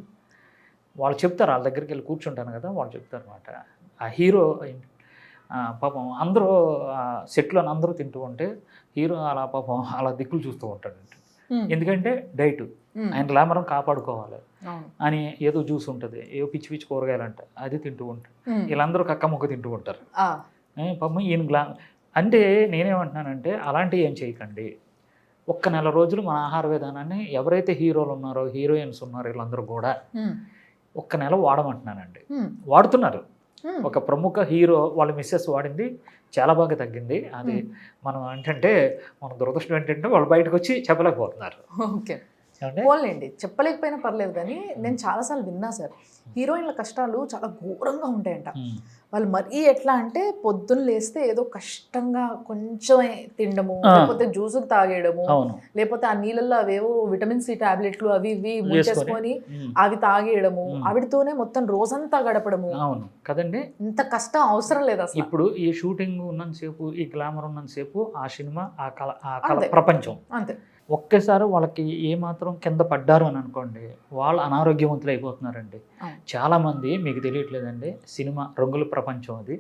వాళ్ళు చెప్తారు, వాళ్ళ దగ్గరికి వెళ్ళి కూర్చుంటాను కదా, వాళ్ళు చెప్తారు అనమాట ఆ హీరో పాపం అందరూ సెట్లో అందరూ తింటూ ఉంటే హీరో అలా పాపం అలా దిక్కులు చూస్తూ ఉంటాడండి. ఎందుకంటే డైట్ ఆయన గ్లామరం కాపాడుకోవాలి అని ఏదో జ్యూస్ ఉంటుంది, ఏదో పిచ్చి పిచ్చి కూరగాయలు అంట అది తింటూ ఉంటారు, వీళ్ళందరూ కక్క ముక్క తింటూ ఉంటారు. పాపం ఈయన అంటే నేనేమంటున్నానంటే అలాంటివి ఏం చేయకండి. ఒక్క నెల రోజులు మన ఆహార విధానాన్ని ఎవరైతే హీరోలు ఉన్నారో హీరోయిన్స్ ఉన్నారో వీళ్ళందరూ కూడా ఒక్క నెల వాడమంటున్నానండి. వాడుతున్నారు. ఒక ప్రముఖ హీరో వాళ్ళ మిస్సెస్ వాడింది, చాలా బాగా తగ్గింది. అది మనం ఏంటంటే మన దురదృష్టం ఏంటంటే వాళ్ళు బయటకు వచ్చి చెప్పలేకపోతున్నారు. ఓకే, పోలేండి, చెప్పలేకపోయినా పర్లేదు. కానీ నేను చాలాసార్లు విన్నా సార్, హీరోయిన్ల కష్టాలు చాలా ఘోరంగా ఉంటాయంట. వాళ్ళు మరీ ఎట్లా అంటే పొద్దున్న లేస్తే ఏదో కష్టంగా కొంచెమే తినడము, లేకపోతే జ్యూసులు తాగేయడము, లేకపోతే ఆ నీళ్ళల్లో అవేవో విటమిన్ సి టాబ్లెట్లు అవి ఇవి ముంచేసుకొని అవి తాగేయడము, ఆవిడతోనే మొత్తం రోజంతా గడపడము. అవును కదండి, ఇంత కష్టం అవసరం లేదు అసలు. ఇప్పుడు ఈ షూటింగ్ ఉన్నంతసేపు, ఈ గ్లామర్ ఉన్నంతసేపు, ఆ సినిమా ఆ కళ ప్రపంచం అంతే. ఒక్కసారి వాళ్ళకి ఏమాత్రం కింద పడ్డారు అని అనుకోండి, వాళ్ళు అనారోగ్యవంతులు అయిపోతున్నారండి. చాలామంది మీకు తెలియట్లేదండి, సినిమా రంగుల ప్రపంచం అది,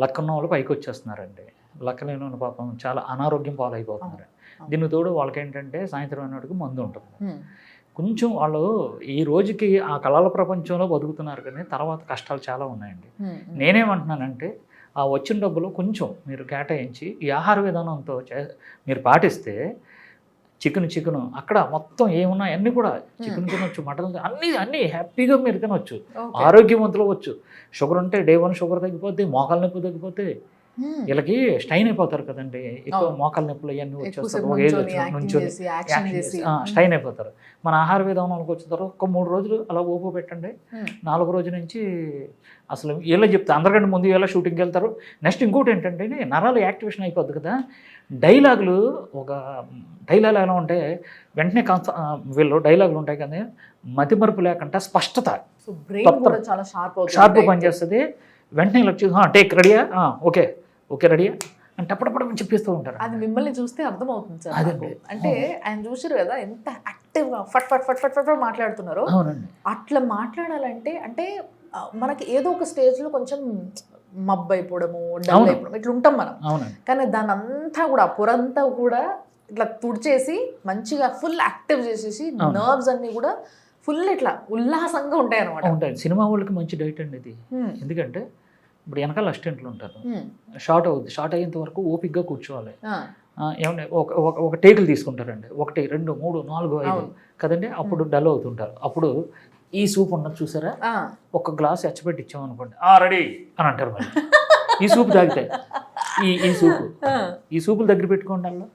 లక్కన్న వాళ్ళు పైకి వచ్చేస్తున్నారండి, లక్కలేని వాళ్ళు పాపం చాలా అనారోగ్యం పాలైపోతున్నారు. దీనికి తోడు వాళ్ళకి ఏంటంటే సాయంత్రం అన్నట్టుకు మందు ఉంటుంది. కొంచెం వాళ్ళు ఈ రోజుకి ఆ కళల ప్రపంచంలో బతుకుతున్నారు, కానీ తర్వాత కష్టాలు చాలా ఉన్నాయండి. నేనేమంటున్నానంటే ఆ వచ్చిన డబ్బులు కొంచెం మీరు కేటాయించి ఈ ఆహార విధానంతో మీరు పాటిస్తే చికెన్ అక్కడ మొత్తం ఏమున్నా అన్నీ కూడా చికెన్ తినొచ్చు, మటన్ అన్నీ హ్యాపీగా మీరు తినొచ్చు, ఆరోగ్యవంతులు అవ్వచ్చు. షుగర్ ఉంటే డే 1 షుగర్ తగ్గిపోతే, మోకాల నొప్పి తగ్గిపోతే, వీళ్ళకి స్టైన్ అయిపోతారు కదండి, ఎక్కువ మోకాల నొప్పులు ఇవన్నీ వచ్చేస్తారు, స్టైన్ అయిపోతారు. మన ఆహార విధానాలకు వచ్చిన తర్వాత ఒక 3 రోజులు అలా ఓపు పెట్టండి, 4వ రోజు నుంచి అసలు వీళ్ళే చెప్తా, అందరికంటే ముందు వీళ్ళ షూటింగ్కి వెళ్తారు. నెక్స్ట్ ఇంకోటి ఏంటంటే నరాలు యాక్టివేషన్ అయిపోద్ది కదా, డైలాగులు ఒక డైలాగ్ ఎలా ఉంటే వెంటనే వీళ్ళు డైలాగులు ఉంటాయి కానీ మతిమరుపు లేకుండా స్పష్టత చాలా షార్ప్ పనిచేస్తుంది. వెంటనే ఇలా చూసి టేక్ రెడీయా, ఓకే రెడీయా అంటే టప్పటప్పటి చెప్పిస్తూ ఉంటారు. అది మిమ్మల్ని చూస్తే అర్థమవుతుంది సార్. అంటే ఆయన చూసారు కదా ఎంత యాక్టివ్గా ఫట్ ఫట్ ఫట్ ఫట్ ఫట్ మాట్లాడుతున్నారు. అట్లా మాట్లాడాలంటే అంటే మనకి ఏదో ఒక స్టేజ్లో కొంచెం మబ్బు అయిపోవడము, డల్ అయిపోవడం ఇట్లా ఉంటాం మనం. కానీ దాని అంతా కూడా పొరంతా కూడా ఇట్లా తుడిచేసి మంచిగా ఫుల్ యాక్టివ్ చేసేసి నర్వ్స్ అన్ని కూడా ఫుల్ ఇట్లా ఉల్లాసంగా ఉంటాయి అనమాట. ఉంటాయి. సినిమా వాళ్ళకి మంచి డైట్ అండి ఇది. ఎందుకంటే ఇప్పుడు వెనకాల అసిస్టెంట్లు ఉంటారు, షార్ట్ అవుద్ది, షార్ట్ అయ్యేంత వరకు ఓపిక్గా కూర్చోవాలి. ఏమంటే ఒక టేకులు తీసుకుంటారండి, 1 2 3 4 5 కదండి, అప్పుడు డల్ అవుతుంటారు. అప్పుడు ఈ సూప్ ఉన్నది చూసారా, ఆ. ఒక గ్లాస్ ఎచ్చబెట్టి ఇచ్చాం అనుకోండి, రెడీ అని అంటారు మళ్ళీ. ఈ సూప్ తాగితే ఈ సూపులు దగ్గర పెట్టుకోండి, అలా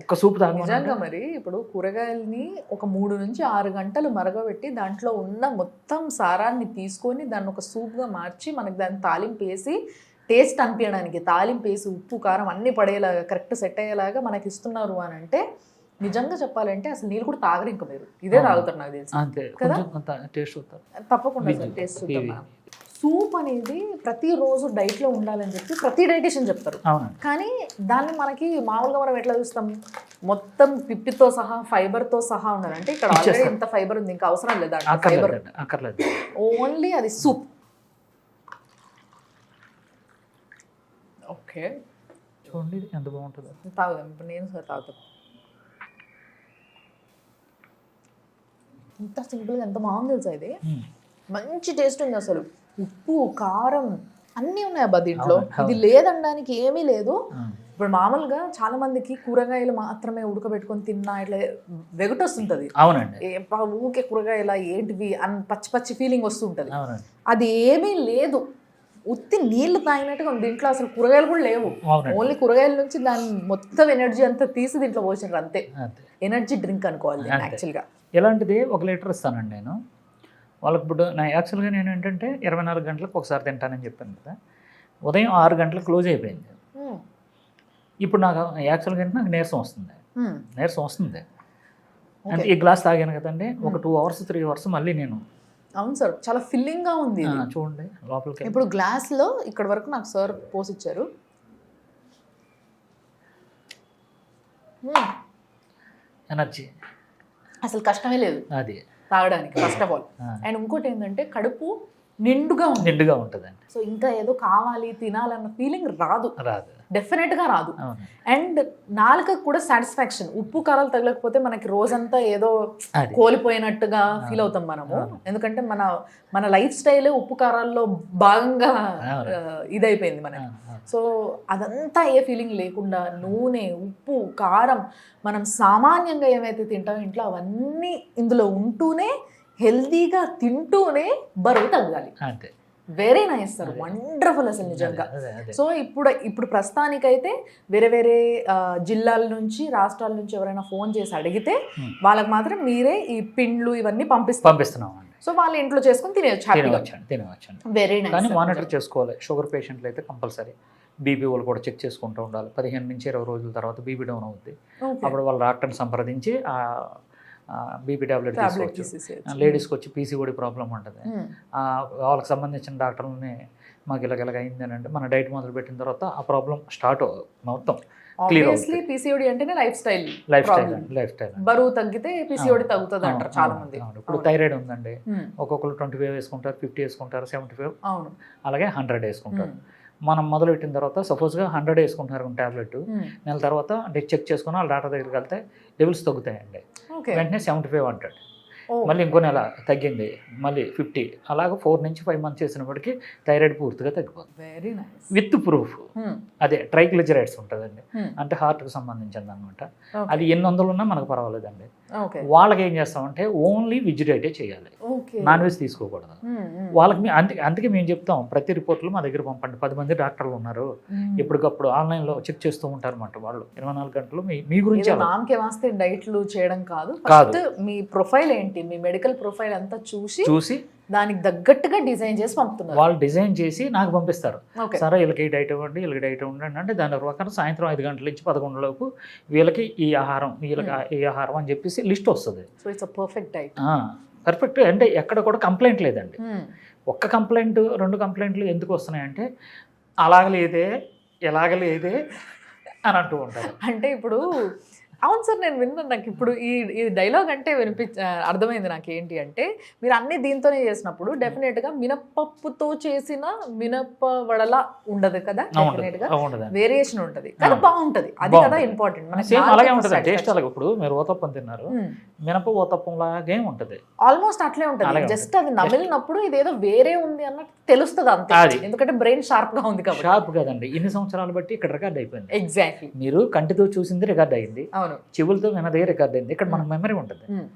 ఒక్క సూప్ తాగ. నిజంగా మరి ఇప్పుడు కూరగాయలని ఒక 3 నుంచి 6 గంటలు మరగబెట్టి దాంట్లో ఉన్న మొత్తం సారాన్ని తీసుకొని దాన్ని ఒక సూప్గా మార్చి మనకి దాన్ని తాలింపు వేసి టేస్ట్ అనిపించడానికి తాలింపు వేసి ఉప్పు కారం అన్ని పడేలాగా కరెక్ట్ సెట్ అయ్యేలాగా మనకి ఇస్తున్నారు అని అంటే నిజంగా చెప్పాలంటే అసలు నీళ్ళు కూడా తాగరు ఇంకా మీరు ఇదే తాగుతారు నాకు తెలిసి. అంతే కదా టేస్ట్ అవుతారు తప్పకుండా సార్ టేస్ట్ చూద్దాం మనం. సూప్ అనేది ప్రతిరోజు డైట్లో ఉండాలని చెప్పి ప్రతి డైటీషియన్ చెప్తారు. కానీ దాన్ని మనకి మామూలుగా మనం ఎట్లా చూస్తాం, మొత్తం పిప్పితో సహా ఫైబర్తో సహా ఉండాలి. అంటే ఇక్కడ ఆల్రెడీ ఎంత ఫైబర్ ఉంది, ఇంకా అవసరం లేదా ఫైబర్, ఓన్లీ అది సూప్. ఓకే చూడండి ఎంత బాగుంటుందో. తాగుదాం ఇప్పుడు, నేను సార్ తాగుతాను. ఇంత సింపుల్గా ఎంత బాగుంది తెలుసా ఇది, మంచి టేస్ట్ ఉంది అసలు. ఉప్పు కారం అన్నీ ఉన్నాయి అబ్బా దీంట్లో, ఇది లేదనడానికి ఏమీ లేదు. ఇప్పుడు మామూలుగా చాలా మందికి కూరగాయలు మాత్రమే ఉడకబెట్టుకొని తిన్నా ఇట్లా వెగటొస్తుంటది. అవునండి, ఊకే కూరగాయల ఏంటివి అని పచ్చి పచ్చి ఫీలింగ్ వస్తుంటది. అది ఏమీ లేదు, ఉత్తి నీళ్లు తాగినట్టుగా ఉంది. దీంట్లో అసలు కూరగాయలు కూడా లేవు, ఓన్లీ కూరగాయల నుంచి దాని మొత్తం ఎనర్జీ అంతా తీసి దీంట్లో పోసినారు అంతే. ఎనర్జీ డ్రింక్ అనుకోవాలి యాక్చువల్గా. ఇలాంటిది 1 లీటర్ ఇస్తానండి నేను వాళ్ళకి. ఇప్పుడు యాక్చువల్గా నేను ఏంటంటే 24 గంటలకు ఒకసారి తింటానని చెప్పాను కదా, ఉదయం 6 గంటలకు క్లోజ్ అయిపోయింది. ఇప్పుడు నాకు యాక్చువల్గా అంటే నాకు నీరసం వస్తుంది. అంటే ఈ గ్లాస్ తాగాను కదండి, ఒక 2 అవర్స్ 3 అవర్స్ మళ్ళీ నేను. అవును సార్, చాలా ఫిల్లింగ్గా ఉంది చూడండి లోపలికి. ఇప్పుడు గ్లాస్లో ఇక్కడ వరకు నాకు సార్ పోసిచ్చారు. ఎనర్జీ అసలు కష్టమే లేదు అది తాగడానికి ఫస్ట్ ఆఫ్ ఆల్. అండ్ ఇంకోటి ఏంటంటే కడుపు నిండుగా ఉంటుందండి. సో ఇంకా ఏదో కావాలి తినాలన్న ఫీలింగ్ రాదు, డెఫినెట్గా రాదు. అండ్ నాలుకకు కూడా సాటిస్ఫాక్షన్. ఉప్పు కారాలు తగలకపోతే మనకి రోజంతా ఏదో కోల్పోయినట్టుగా ఫీల్ అవుతాం మనము. ఎందుకంటే మన లైఫ్ స్టైల్ ఉప్పు కారాల్లో భాగంగా ఇదైపోయింది మనకి. సో అదంతా ఏ ఫీలింగ్ లేకుండా నూనె ఉప్పు కారం మనం సామాన్యంగా ఏమైతే తింటామో ఇంట్లో అవన్నీ ఇందులో ఉంటూనే హెల్తీగా తింటూనే బరువు తగ్గాలి. వెరీ నైస్ సార్, వండర్ఫుల్ అసలు నిజంగా. సో ఇప్పుడు ప్రస్తుతానికైతే వేరే జిల్లాల నుంచి రాష్ట్రాల నుంచి ఎవరైనా ఫోన్ చేసి అడిగితే వాళ్ళకి మాత్రం మీరే ఈ పిండ్లు ఇవన్నీ పంపిస్తున్నాం. సో వాళ్ళు ఇంట్లో చేసుకుని తినవచ్చు. Very nice. కానీ మానిటర్ చేసుకోవాలి. షుగర్ పేషెంట్లు అయితే కంపల్సరీ బీపీ వాళ్ళు కూడా చెక్ చేసుకుంటూ ఉండాలి. 15 నుంచి 20 రోజుల తర్వాత బీపీ డౌన్ అవుద్ది. అప్పుడు వాళ్ళ డాక్టర్ని సంప్రదించి బీపీ టాబ్లెట్ తీసుకోవచ్చు. లేడీస్కి వచ్చి పీసీఓడి ప్రాబ్లం ఉంటుంది, వాళ్ళకి సంబంధించిన డాక్టర్లని మాకు ఇలాగ అయింది అని అంటే మన డైట్ మొదలు పెట్టిన తర్వాత ఆ ప్రాబ్లం స్టార్ట్ మొత్తం క్లియర్ అవుతుంది. పీసీఓడి అంటేనే లైఫ్ స్టైల్ బరువు తగ్గితే పీసీఓడి తగ్గుతుంది అంటారు చాలా మంది. ఇప్పుడు థైరాయిడ్ ఉందండి, ఒక్కొక్కరు 25 వేసుకుంటారు, 50 వేసుకుంటారు, 75 అలాగే 100 వేసుకుంటారు. మనం మొదలు పెట్టిన తర్వాత సపోజ్గా 100 వేసుకుంటున్నారు ట్యాబ్లెట్, నెల తర్వాత అంటే చెక్ చేసుకుని వాళ్ళ డాక్టర్ దగ్గరికి వెళ్తే లెవెల్స్ తగ్గుతాయండి. వెంటనే 75 అంటాడు, మళ్ళీ ఇంకో నెల తగ్గింది మళ్ళీ 50, అలాగే 4 నుంచి 5 మంత్స్ చేసినప్పటికీ థైరాయిడ్ పూర్తిగా తగ్గిపోతుంది. With proof. అదే ట్రైగ్లిజరైడ్స్ ఉంటుందండి, అంటే హార్ట్కి సంబంధించింది అనమాట. అది 800 ఉన్నా మనకు పర్వాలేదండి. వాళ్ళకి ఏం చేస్తామంటే ఓన్లీ వెజ్ డైటే చేయాలి, నాన్ వెజ్ తీసుకోకూడదు వాళ్ళకి. అందుకే మేము చెప్తాం ప్రతి రిపోర్ట్లో మా దగ్గర పంపండి. 10 మంది డాక్టర్లు ఉన్నారు, ఎప్పటికప్పుడు ఆన్లైన్లో చెక్ చేస్తూ ఉంటారు అన్నమాట. వాళ్ళు 24 గంటలు మీ గురించి డైట్లు చేయడం కాదు, మీ ప్రొఫైల్ ఏంటి, మీ మెడికల్ ప్రొఫైల్ అంతా చూసి దానికి తగ్గట్టుగా డిజైన్ చేసి పంపుతున్నారు. వాళ్ళు డిజైన్ చేసి నాకు పంపిస్తారు. సరే వీళ్ళకి ఈ డైట్ ఇవ్వండి, వీళ్ళకి డైట్ ఇవ్వండి అంటే దాని ప్రకారం సాయంత్రం 5 గంటల నుంచి 11 లోపు వీళ్ళకి ఈ ఆహారం, వీళ్ళకి ఈ ఆహారం అని చెప్పేసి లిస్ట్ వస్తుంది. So it's perfect diet. Perfect అంటే ఎక్కడ కూడా కంప్లైంట్ లేదండి. ఒక్క కంప్లైంట్ 2 కంప్లైంట్లు ఎందుకు వస్తున్నాయంటే అలాగలేదే ఎలాగలేదే అని అంటూ ఉంటారు. అంటే ఇప్పుడు అవును సార్, నేను విన్నాను. నాకు ఇప్పుడు ఈ డైలాగ్ అంటే అర్థమైంది నాకు. ఏంటి అంటే మీరు అన్ని దీంతోనే చేసినప్పుడు డెఫినెట్గా మినపప్పుతో చేసిన మినప వడలా ఉండదు కదా, డెఫినెట్గా వేరియేషన్ ఉంటుంది, కానీ బాగుంటుంది. అది కదా ఇంపార్టెంట్. అలాగే ఉంటుంది టేస్ట్. అలాగే ఇప్పుడు మీరు ఓతప్పం తిన్నారు, మినప ఓతప్పం లాగే ఉంటుంది, ఆల్మోస్ట్ అట్లే ఉంటుంది. జస్ట్ అది నమిలినప్పుడు ఇదేదో వేరే ఉంది అన్నట్టు తెలుస్తుంది అంతే, ఎందుకంటే బ్రెయిన్ షార్ప్ గా ఉంది కాబట్టి. షార్ప్ కదండి, ఇన్ని సంవత్సరాలు బట్టి ఇక్కడ రికార్డ్ అయిపోయింది. ఎగ్జాక్ట్లీ. మీరు కంటితో చూసింది రికార్డ్ అయింది, చెవులతో వినదే రికార్డ్ అయింది. ఇక్కడ మనకు మెమరీ ఉంటుంది.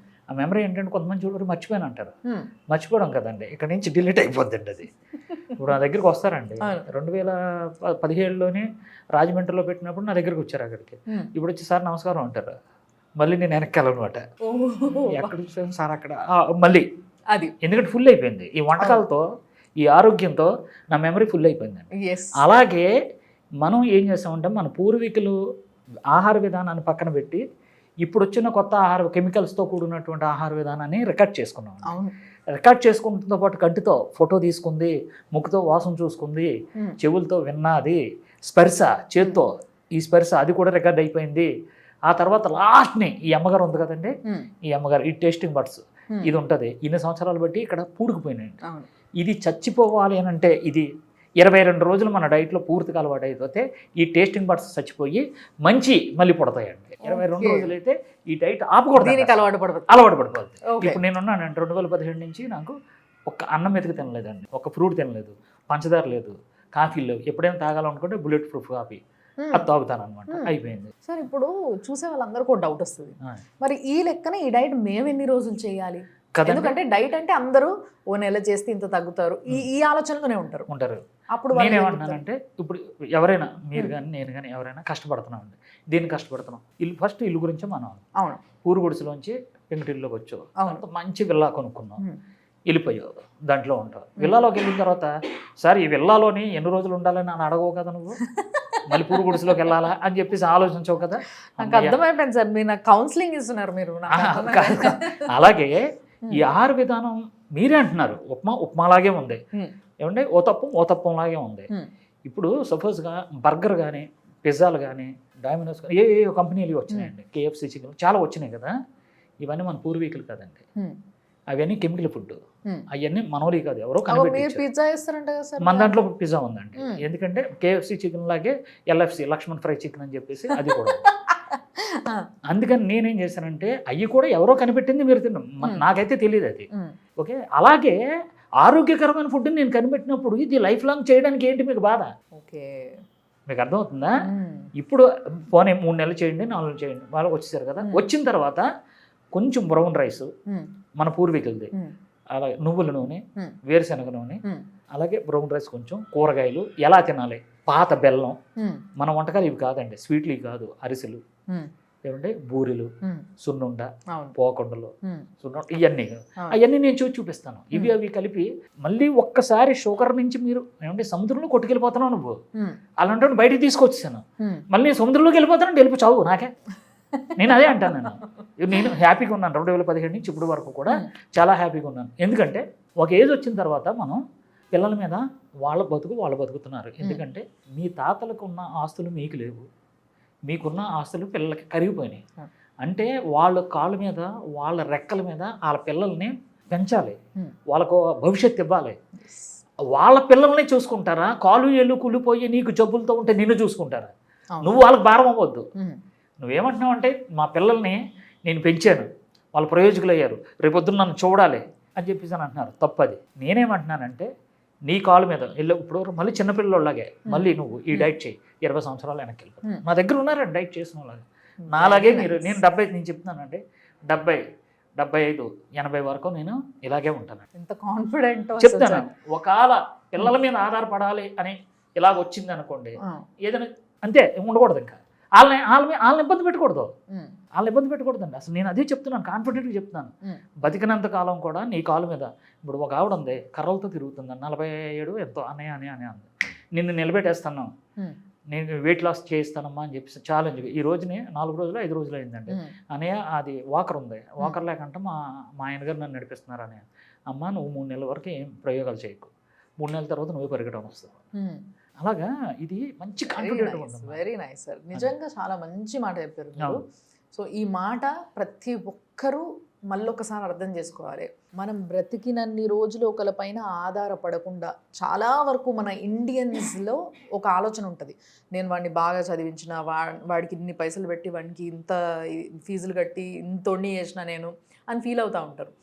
ఆ మెమరీ ఏంటంటే కొంతమంది చూడరు మర్చిపోయాను అంటారు. మర్చిపోవడం కదండి, ఇక్కడ నుంచి డిలీట్ అయిపోద్దండి అది. ఇప్పుడు నా దగ్గరికి వస్తారండి, 2017లోనే రాజమండ్రిలో పెట్టినప్పుడు నా దగ్గరికి వచ్చారు అక్కడికి. ఇప్పుడు వచ్చి సార్ నమస్కారం అంటారు, మళ్ళీ నేను వెనక్కి వెళ్ళనమాట. ఎక్కడ చూసాను సార్ అక్కడ మళ్ళీ అది, ఎందుకంటే ఫుల్ అయిపోయింది ఈ వంటకాలతో, ఈ ఆరోగ్యంతో నా మెమరీ ఫుల్ అయిపోయిందండి. అలాగే మనం ఏం చేస్తామంటే మన పూర్వీకులు ఆహార విధానాన్ని పక్కన పెట్టి ఇప్పుడు వచ్చిన కొత్త ఆహార కెమికల్స్తో కూడినటువంటి ఆహార విధానాన్ని రికార్డ్ చేసుకున్నాం. రికార్డ్ చేసుకుంటున్న పాటు కంటితో ఫోటో తీసుకుంది, ముక్కుతో వాసన చూసుకుంది, చెవులతో విన్నది, స్పర్శ చేత్తో ఈ స్పర్శ అది కూడా రికార్డ్ అయిపోయింది. ఆ తర్వాత లాస్ట్ని ఈ అమ్మగారు ఉంది కదండి, ఈ అమ్మగారు ఈ టేస్టింగ్ బడ్స్ ఇది ఉంటుంది. ఇన్ని సంవత్సరాలు బట్టి ఇక్కడ పూడుకుపోయినాయండి. ఇది చచ్చిపోవాలి అని అంటే ఇది 22 రోజులు మన డైట్లో పూర్తిగా అలవాటు అయిపోతే ఈ టేస్టింగ్ బడ్స్ చచ్చిపోయి మంచి మళ్ళీ పుడతాయండి. 22 రోజులు అయితే ఈ డైట్ ఆపకూడదు, అలవాటు పడిపోతుంది. ఇప్పుడు నేను ఉన్నానండి 2017 నుంచి నాకు ఒక అన్నం మెతుకు తినలేదండి, ఒక ఫ్రూట్ తినలేదు, పంచదార లేదు, కాఫీ లేవు. ఎప్పుడైనా తాగాలనుకుంటే బుల్లెట్ ప్రూఫ్ కాఫీ అది తాగుతాను అనమాట. అయిపోయింది సార్. ఇప్పుడు చూసే వాళ్ళందరికీ ఒక డౌట్ వస్తుంది, మరి ఈ లెక్కన ఈ డైట్ మేము ఎన్ని రోజులు చేయాలి? ఎందుకంటే డైట్ అంటే అందరూ ఓ నెల చేస్తే ఇంత తగ్గుతారు, ఈ ఆలోచనలోనే ఉంటారు. అప్పుడు నేనేమంటున్నానంటే ఇప్పుడు ఎవరైనా మీరు కానీ నేను కానీ ఎవరైనా కష్టపడుతున్నాం అండి, దీన్ని కష్టపడుతున్నాం. ఫస్ట్ ఇల్లు గురించి మనం పూరు గుడిసెలోంచి పెంకుటిల్లోకి వచ్చావు, అంత మంచి విల్లా కొనుక్కున్నాం, వెళ్ళిపోయావు, దాంట్లో ఉంటావు. విల్లాలోకి వెళ్ళిన తర్వాత సార్ ఈ విల్లాలోని ఎన్ని రోజులు ఉండాలని నన్ను అడగవు కదా నువ్వు, మళ్ళీ పూరు గుడిసెలోకి వెళ్ళాలా అని చెప్పేసి ఆలోచించవు కదా. నాకు అర్థమైపోయింది సార్, మీరు నాకు కౌన్సిలింగ్ ఇస్తున్నారు మీరు. అలాగే ఈ ఆహార విధానం మీరే అంటున్నారు ఉప్మాలాగే ఉంది ఏమంటే, ఓ తప్పంలాగే ఉంది. ఇప్పుడు సపోజ్గా బర్గర్ కానీ పిజ్జాలు కానీ డామినోస్ కానీ ఏ కంపెనీలు వచ్చినాయండి, KFC చికెన్ చాలా వచ్చినాయి కదా. ఇవన్నీ మన పూర్వీకులు కదండి, అవన్నీ కెమికల్ ఫుడ్, అవన్నీ మనోలి కాదు, ఎవరో కనిపెట్టారు. మన దాంట్లో పిజ్జా ఉందండి, ఎందుకంటే KFC చికెన్ లాగే LFC లక్ష్మణ్ ఫ్రై చికెన్ అని చెప్పేసి అది కూడా. అందుకని నేనేం చేశానంటే అవి కూడా ఎవరో కనిపెట్టింది మీరు తిన్నాం, నాకైతే తెలియదు అది. ఓకే, అలాగే ఆరోగ్యకరమైన ఫుడ్ నేను కనిపెట్టినప్పుడు ఇది లైఫ్ లాంగ్ చేయడానికి ఏంటి మీకు బాధ? ఓకే, మీకు అర్థమవుతుందా? ఇప్పుడు పోనీ 3 నెలలు చేయండి, 4 నెలలు చేయండి, వాళ్ళకి వచ్చేసారు కదా. వచ్చిన తర్వాత కొంచెం బ్రౌన్ రైస్ మన పూర్వీకులది, అలాగే నువ్వుల నూనె, వేరుశనగ నూనె, అలాగే బ్రౌన్ రైస్, కొంచెం కూరగాయలు, ఎలా తినాలి, పాత బెల్లం. మన వంటకాలు ఇవి కాదండి, స్వీట్లు ఇవి కాదు, అరిసెలు ఏమంటే బూరెలు, సున్నుండ, పోకొండలు, సున్నుండ, ఇవన్నీ అవన్నీ నేను చూపిస్తాను. ఇవి అవి కలిపి మళ్ళీ ఒక్కసారి షుగర్ నుంచి మీరు ఏమంటే సముద్రంలో కొట్టుకెళ్ళిపోతున్నావు నువ్వు, అలాంటి బయటికి తీసుకొచ్చాను, మళ్ళీ నేను సముద్రంలోకి వెళ్ళిపోతాను, వెళ్ళిపో చావు నాకే. నేను అదే అంటాను, నేను హ్యాపీగా ఉన్నాను 2017 నుంచి ఇప్పుడు వరకు కూడా చాలా హ్యాపీగా ఉన్నాను. ఎందుకంటే ఒక ఏజ్ వచ్చిన తర్వాత మనం పిల్లల మీద వాళ్ళు బతుకుతున్నారు. ఎందుకంటే మీ తాతలకు ఉన్న ఆస్తులు మీకు లేవు, మీకున్న ఆస్తులు పిల్లలకి కరిగిపోయినాయి. అంటే వాళ్ళ కాళ్ళ మీద, వాళ్ళ రెక్కల మీద వాళ్ళ పిల్లల్ని పెంచాలి, వాళ్ళకు భవిష్యత్తు ఇవ్వాలి. వాళ్ళ పిల్లల్ని చూసుకుంటారా? కాలు ఏళ్ళు కూలిపోయి నీకు జబ్బులతో ఉంటే నిన్ను చూసుకుంటారా? నువ్వు వాళ్ళకి భారం అవ్వద్దు. నువ్వేమంటున్నావు అంటే మా పిల్లల్ని నేను పెంచాను, వాళ్ళు ప్రయోజకులు అయ్యారు, రేపొద్దున నన్ను చూడాలి అని చెప్పేసి అని అంటున్నారు. తప్పది. నేనేమంటున్నానంటే నీ కాలు మీద ఇప్పుడు మళ్ళీ చిన్నపిల్లలాగే మళ్ళీ నువ్వు ఈ డైట్ చేయి, 20 సంవత్సరాలు వెనక్కి వెళ్ళిపోతావు. నా దగ్గర ఉన్నారండి డైట్ చేసిన వాళ్ళకి, నాలాగే మీరు. నేను 70, నేను చెప్తున్నానండి 70, 75, 80 వరకు నేను ఇలాగే ఉంటాను. ఎంత కాన్ఫిడెంట్ చెప్తాను. ఒకవేళ పిల్లల మీద ఆధారపడాలి అని ఇలాగ వచ్చింది అనుకోండి, ఏదైనా అంతే ఉండకూడదు. ఇంకా వాళ్ళని ఇబ్బంది పెట్టకూడదు, అండి. అసలు నేను అదే చెప్తున్నాను, కాన్ఫిడెంట్గా చెప్తున్నాను. బతికినంత కాలం కూడా నీ కాలు మీద. ఇప్పుడు ఒక ఆవిడ ఉంది, కర్రలతో తిరుగుతుంది, 47 ఎంతో అనే అంది, నిన్ను నిలబెట్టేస్తాను, నేను వెయిట్ లాస్ చేయిస్తానమ్మా అని చెప్పి ఛాలెంజ్. ఈ రోజుని 4 రోజులు 5 రోజులు అయిందండి. అనే అది వాకర్ ఉంది, వాకర్ లేకంటే మా ఆయన గారు నన్ను నడిపిస్తున్నారు. అనే అమ్మ నువ్వు 3 నెలల వరకు ఏం ప్రయోగాలు చేయకు, 3 నెలల తర్వాత నువ్వే పరిగెట్టడం వస్తావు. అలాగా ఇది మంచి కాన్ఫిడెంట్ ఉంటుంది. వెరీ నైస్ సార్, నిజంగా చాలా మంచి మాట చెప్పారు. సో ఈ మాట ప్రతి ఒక్కరూ మళ్ళొకసారి అర్థం చేసుకోవాలి. మనం బ్రతికినన్ని రోజులు ఒకరిపైన ఆధారపడకుండా, చాలా వరకు మన ఇండియన్స్లో ఒక ఆలోచన ఉంటుంది, నేను వాడిని బాగా చదివించిన, వాడికి ఇన్ని పైసలు పెట్టి వాడికి ఇంత ఫీజులు కట్టి ఇంత చేసిన నేను అని ఫీల్ అవుతూ ఉంటారు.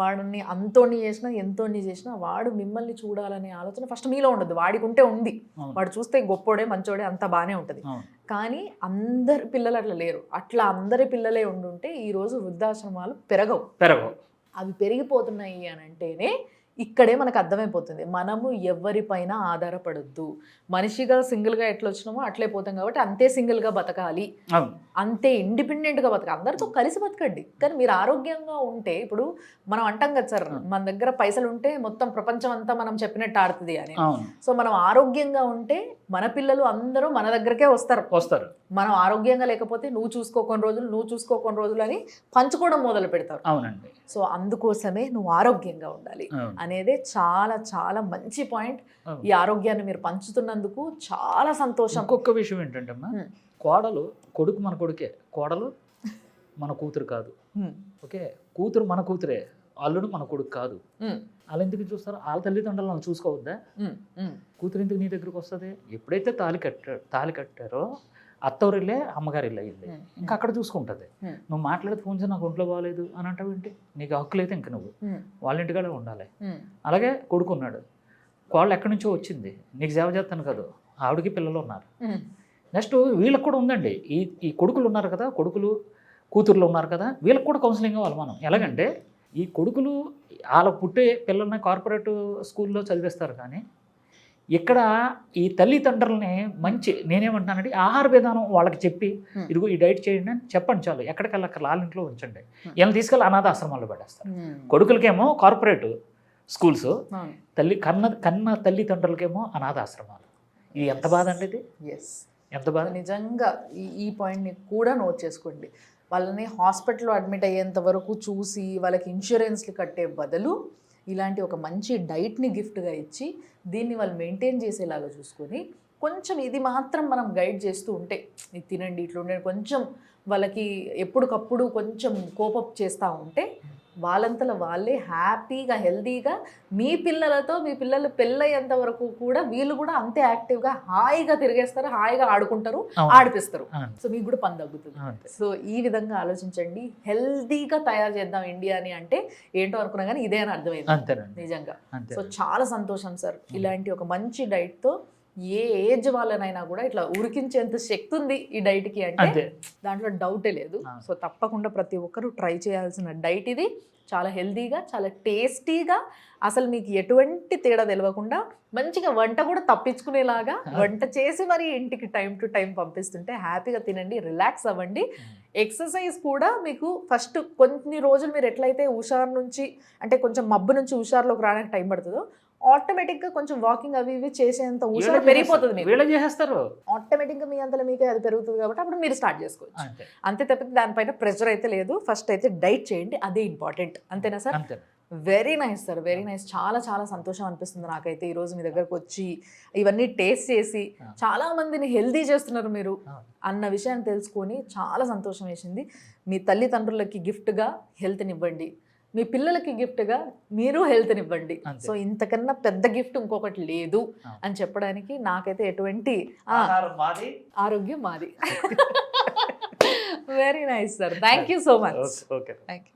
వాడిని అంతోని చేసినా ఎంతోని చేసినా వాడు మిమ్మల్ని చూడాలనే ఆలోచన ఫస్ట్ మీలో ఉండదు, వాడికి ఉంటే ఉంది. అవును. వాడు చూస్తే గొప్పోడే మంచోడే అంత బాగానే ఉంటుంది. అవును. కానీ అందరి పిల్లలు అట్లా లేరు. అట్లా అందరి పిల్లలే ఉండుంటే ఈరోజు వృద్ధాశ్రమాలు పెరగవు. అవి పెరిగిపోతున్నాయి అని అంటేనే ఇక్కడే మనకు అర్థమైపోతుంది, మనము ఎవరిపైన ఆధారపడొద్దు. మనిషిగా సింగిల్గా ఎట్లా వచ్చినామో అట్లే పోతాం కాబట్టి అంతే సింగిల్గా బతకాలి, అవును. అంతే ఇండిపెండెంట్గా బతకాలి, అందరితో కలిసి బతకండి. కానీ మీరు ఆరోగ్యంగా ఉంటే, ఇప్పుడు మనం అంటాం కదా సార్, మన దగ్గర పైసలు ఉంటే మొత్తం ప్రపంచం అంతా మనం చెప్పినట్టు ఆడుతుంది అని. అవును. సో మనం ఆరోగ్యంగా ఉంటే మన పిల్లలు అందరూ మన దగ్గరకే వస్తారు. మనం ఆరోగ్యంగా లేకపోతే నువ్వు చూసుకో కొన్ని రోజులు అని పంచుకోవడం మొదలు పెడతారు. అవునండి. సో అందుకోసమే నువ్వు ఆరోగ్యంగా ఉండాలి అనేది చాలా చాలా మంచి పాయింట్. ఈ ఆరోగ్యాన్ని మీరు పంచుతున్నందుకు చాలా సంతోషం. ఇంకొక విషయం ఏంటంటే అమ్మా, కోడలు కొడుకు మన కొడుకే, కోడలు మన కూతురు కాదు. ఓకే, కూతురు మన కూతురే, అల్లుడు మన కొడుకు కాదు. వాళ్ళు ఎందుకు చూస్తారు? వాళ్ళ తల్లిదండ్రులు వాళ్ళు చూసుకోవద్దా? కూతురు ఎందుకు నీ దగ్గరకు వస్తుంది? ఎప్పుడైతే తాళి కట్టారో అత్తవారిల్లే అమ్మగారిల్లే అయ్యింది, ఇంకా అక్కడ చూసుకుంటుంది. నువ్వు మాట్లాడితే ఫోన్ చేసి నాకు ఒంట్లో బాగాలేదు అని అంటావు ఏంటి? నీకు హక్కు లేదు, ఇంక నువ్వు వాళ్ళ ఇంటికాడే ఉండాలి. అలాగే కొడుకున్నాడు, కోళ్ళు ఎక్కడి నుంచో వచ్చింది, నీకు సేవ చేస్తాను కదా, ఆవిడకి పిల్లలు ఉన్నారు. నెక్స్ట్ వీళ్ళకి కూడా ఉందండి, ఈ కొడుకులు ఉన్నారు కదా, కూతుర్లు ఉన్నారు కదా, వీళ్ళకి కూడా కౌన్సిలింగ్ ఇవ్వాలి మనం. ఎలాగంటే ఈ కొడుకులు వాళ్ళ పుట్టే పిల్లల్ని కార్పొరేట్ స్కూల్లో చదివిస్తారు, కానీ ఇక్కడ ఈ తల్లిదండ్రులని మంచి, నేనేమంటున్నానంటే ఆహార విధానం వాళ్ళకి చెప్పి, ఇదిగో ఈ డైట్ చేయండి అని చెప్పండి చాలు. ఎక్కడికెళ్ళి అక్కడ వాళ్ళ ఇంట్లో ఉంచండి. వీళ్ళని తీసుకెళ్ళి అనాథాశ్రమాల్లో పడేస్తారు. కొడుకులకేమో కార్పొరేట్ స్కూల్స్, కన్న తల్లిదండ్రులకేమో అనాథాశ్రమాలు. ఇది ఎంత బాధ అండి, ఇది ఎంత బాధ. నిజంగా ఈ పాయింట్ని కూడా నోట్ చేసుకోండి. వాళ్ళని హాస్పిటల్లో అడ్మిట్ అయ్యేంత వరకు చూసి వాళ్ళకి ఇన్సూరెన్స్లు కట్టే బదులు ఇలాంటి ఒక మంచి డైట్ని గిఫ్ట్గా ఇచ్చి దీన్ని వాళ్ళు మెయింటైన్ చేసేలాగా చూసుకొని కొంచెం ఇది మాత్రం మనం గైడ్ చేస్తూ ఉంటే, ఇది తినండి ఇట్లా ఉండండి, కొంచెం వాళ్ళకి ఎప్పటికప్పుడు కొంచెం కోపప్ చేస్తూ ఉంటే వాళ్ళంతలో వాళ్ళే హ్యాపీగా హెల్తీగా మీ పిల్లలు పెళ్ళయ్యేంత వరకు కూడా వీళ్ళు కూడా అంతే యాక్టివ్గా హాయిగా తిరిగేస్తారు, హాయిగా ఆడుకుంటారు, ఆడిపిస్తారు. సో మీకు కూడా పని తగ్గుతుంది. సో ఈ విధంగా ఆలోచించండి, హెల్తీగా తయారు చేద్దాం ఇండియాని అంటే ఏంటో అనుకున్నా కానీ ఇదే అని అర్థమైంది నిజంగా. సో చాలా సంతోషం సార్, ఇలాంటి ఒక మంచి డైట్తో ఏ ఏజ్ వాళ్ళనైనా కూడా ఇట్లా ఉరికించేంత శక్తి ఉంది ఈ డైట్కి అంటే దాంట్లో డౌటే లేదు. సో తప్పకుండా ప్రతి ఒక్కరూ ట్రై చేయాల్సిన డైట్ ఇది. చాలా హెల్తీగా, చాలా టేస్టీగా, అసలు మీకు ఎటువంటి తేడా తెలియకుండా మంచిగా వంట కూడా తప్పించుకునేలాగా వంట చేసి మరి ఇంటికి టైం టు టైం పంపిస్తుంటే హ్యాపీగా తినండి, రిలాక్స్ అవ్వండి. ఎక్సర్సైజ్ కూడా మీకు ఫస్ట్ కొన్ని రోజులు మీరు ఎట్లయితే హుషారు నుంచి అంటే కొంచెం మబ్బు నుంచి హుషారులోకి రావడానికి టైం పడుతుందో ఆటోమేటిక్గా కొంచెం వాకింగ్ అవి ఇవి చేసేంత హుషారు పెరిగిపోతుంది. ఆటోమేటిక్గా మీ అంతలో మీకే అది పెరుగుతుంది కాబట్టి అప్పుడు మీరు స్టార్ట్ చేసుకోవచ్చు. అంతే తప్పితే దానిపైన ప్రెషర్ అయితే లేదు. ఫస్ట్ అయితే డైట్ చేయండి, అదే ఇంపార్టెంట్. అంతేనా sir? Very nice sir, very nice. చాలా చాలా సంతోషం అనిపిస్తుంది నాకైతే ఈరోజు మీ దగ్గరకు వచ్చి ఇవన్నీ టేస్ట్ చేసి చాలా మందిని హెల్దీ చేస్తున్నారు మీరు అన్న విషయాన్ని తెలుసుకొని చాలా సంతోషం వేసింది. మీ తల్లిదండ్రులకి గిఫ్ట్గా హెల్త్ని ఇవ్వండి, మీ పిల్లలకి గిఫ్ట్గా మీరు హెల్త్ని ఇవ్వండి. సో ఇంతకన్నా పెద్ద గిఫ్ట్ ఇంకొకటి లేదు అని చెప్పడానికి నాకైతే ఎటువంటి ఆరోగ్యం మాది. Very nice sir, thank you so much. Okay, thank you.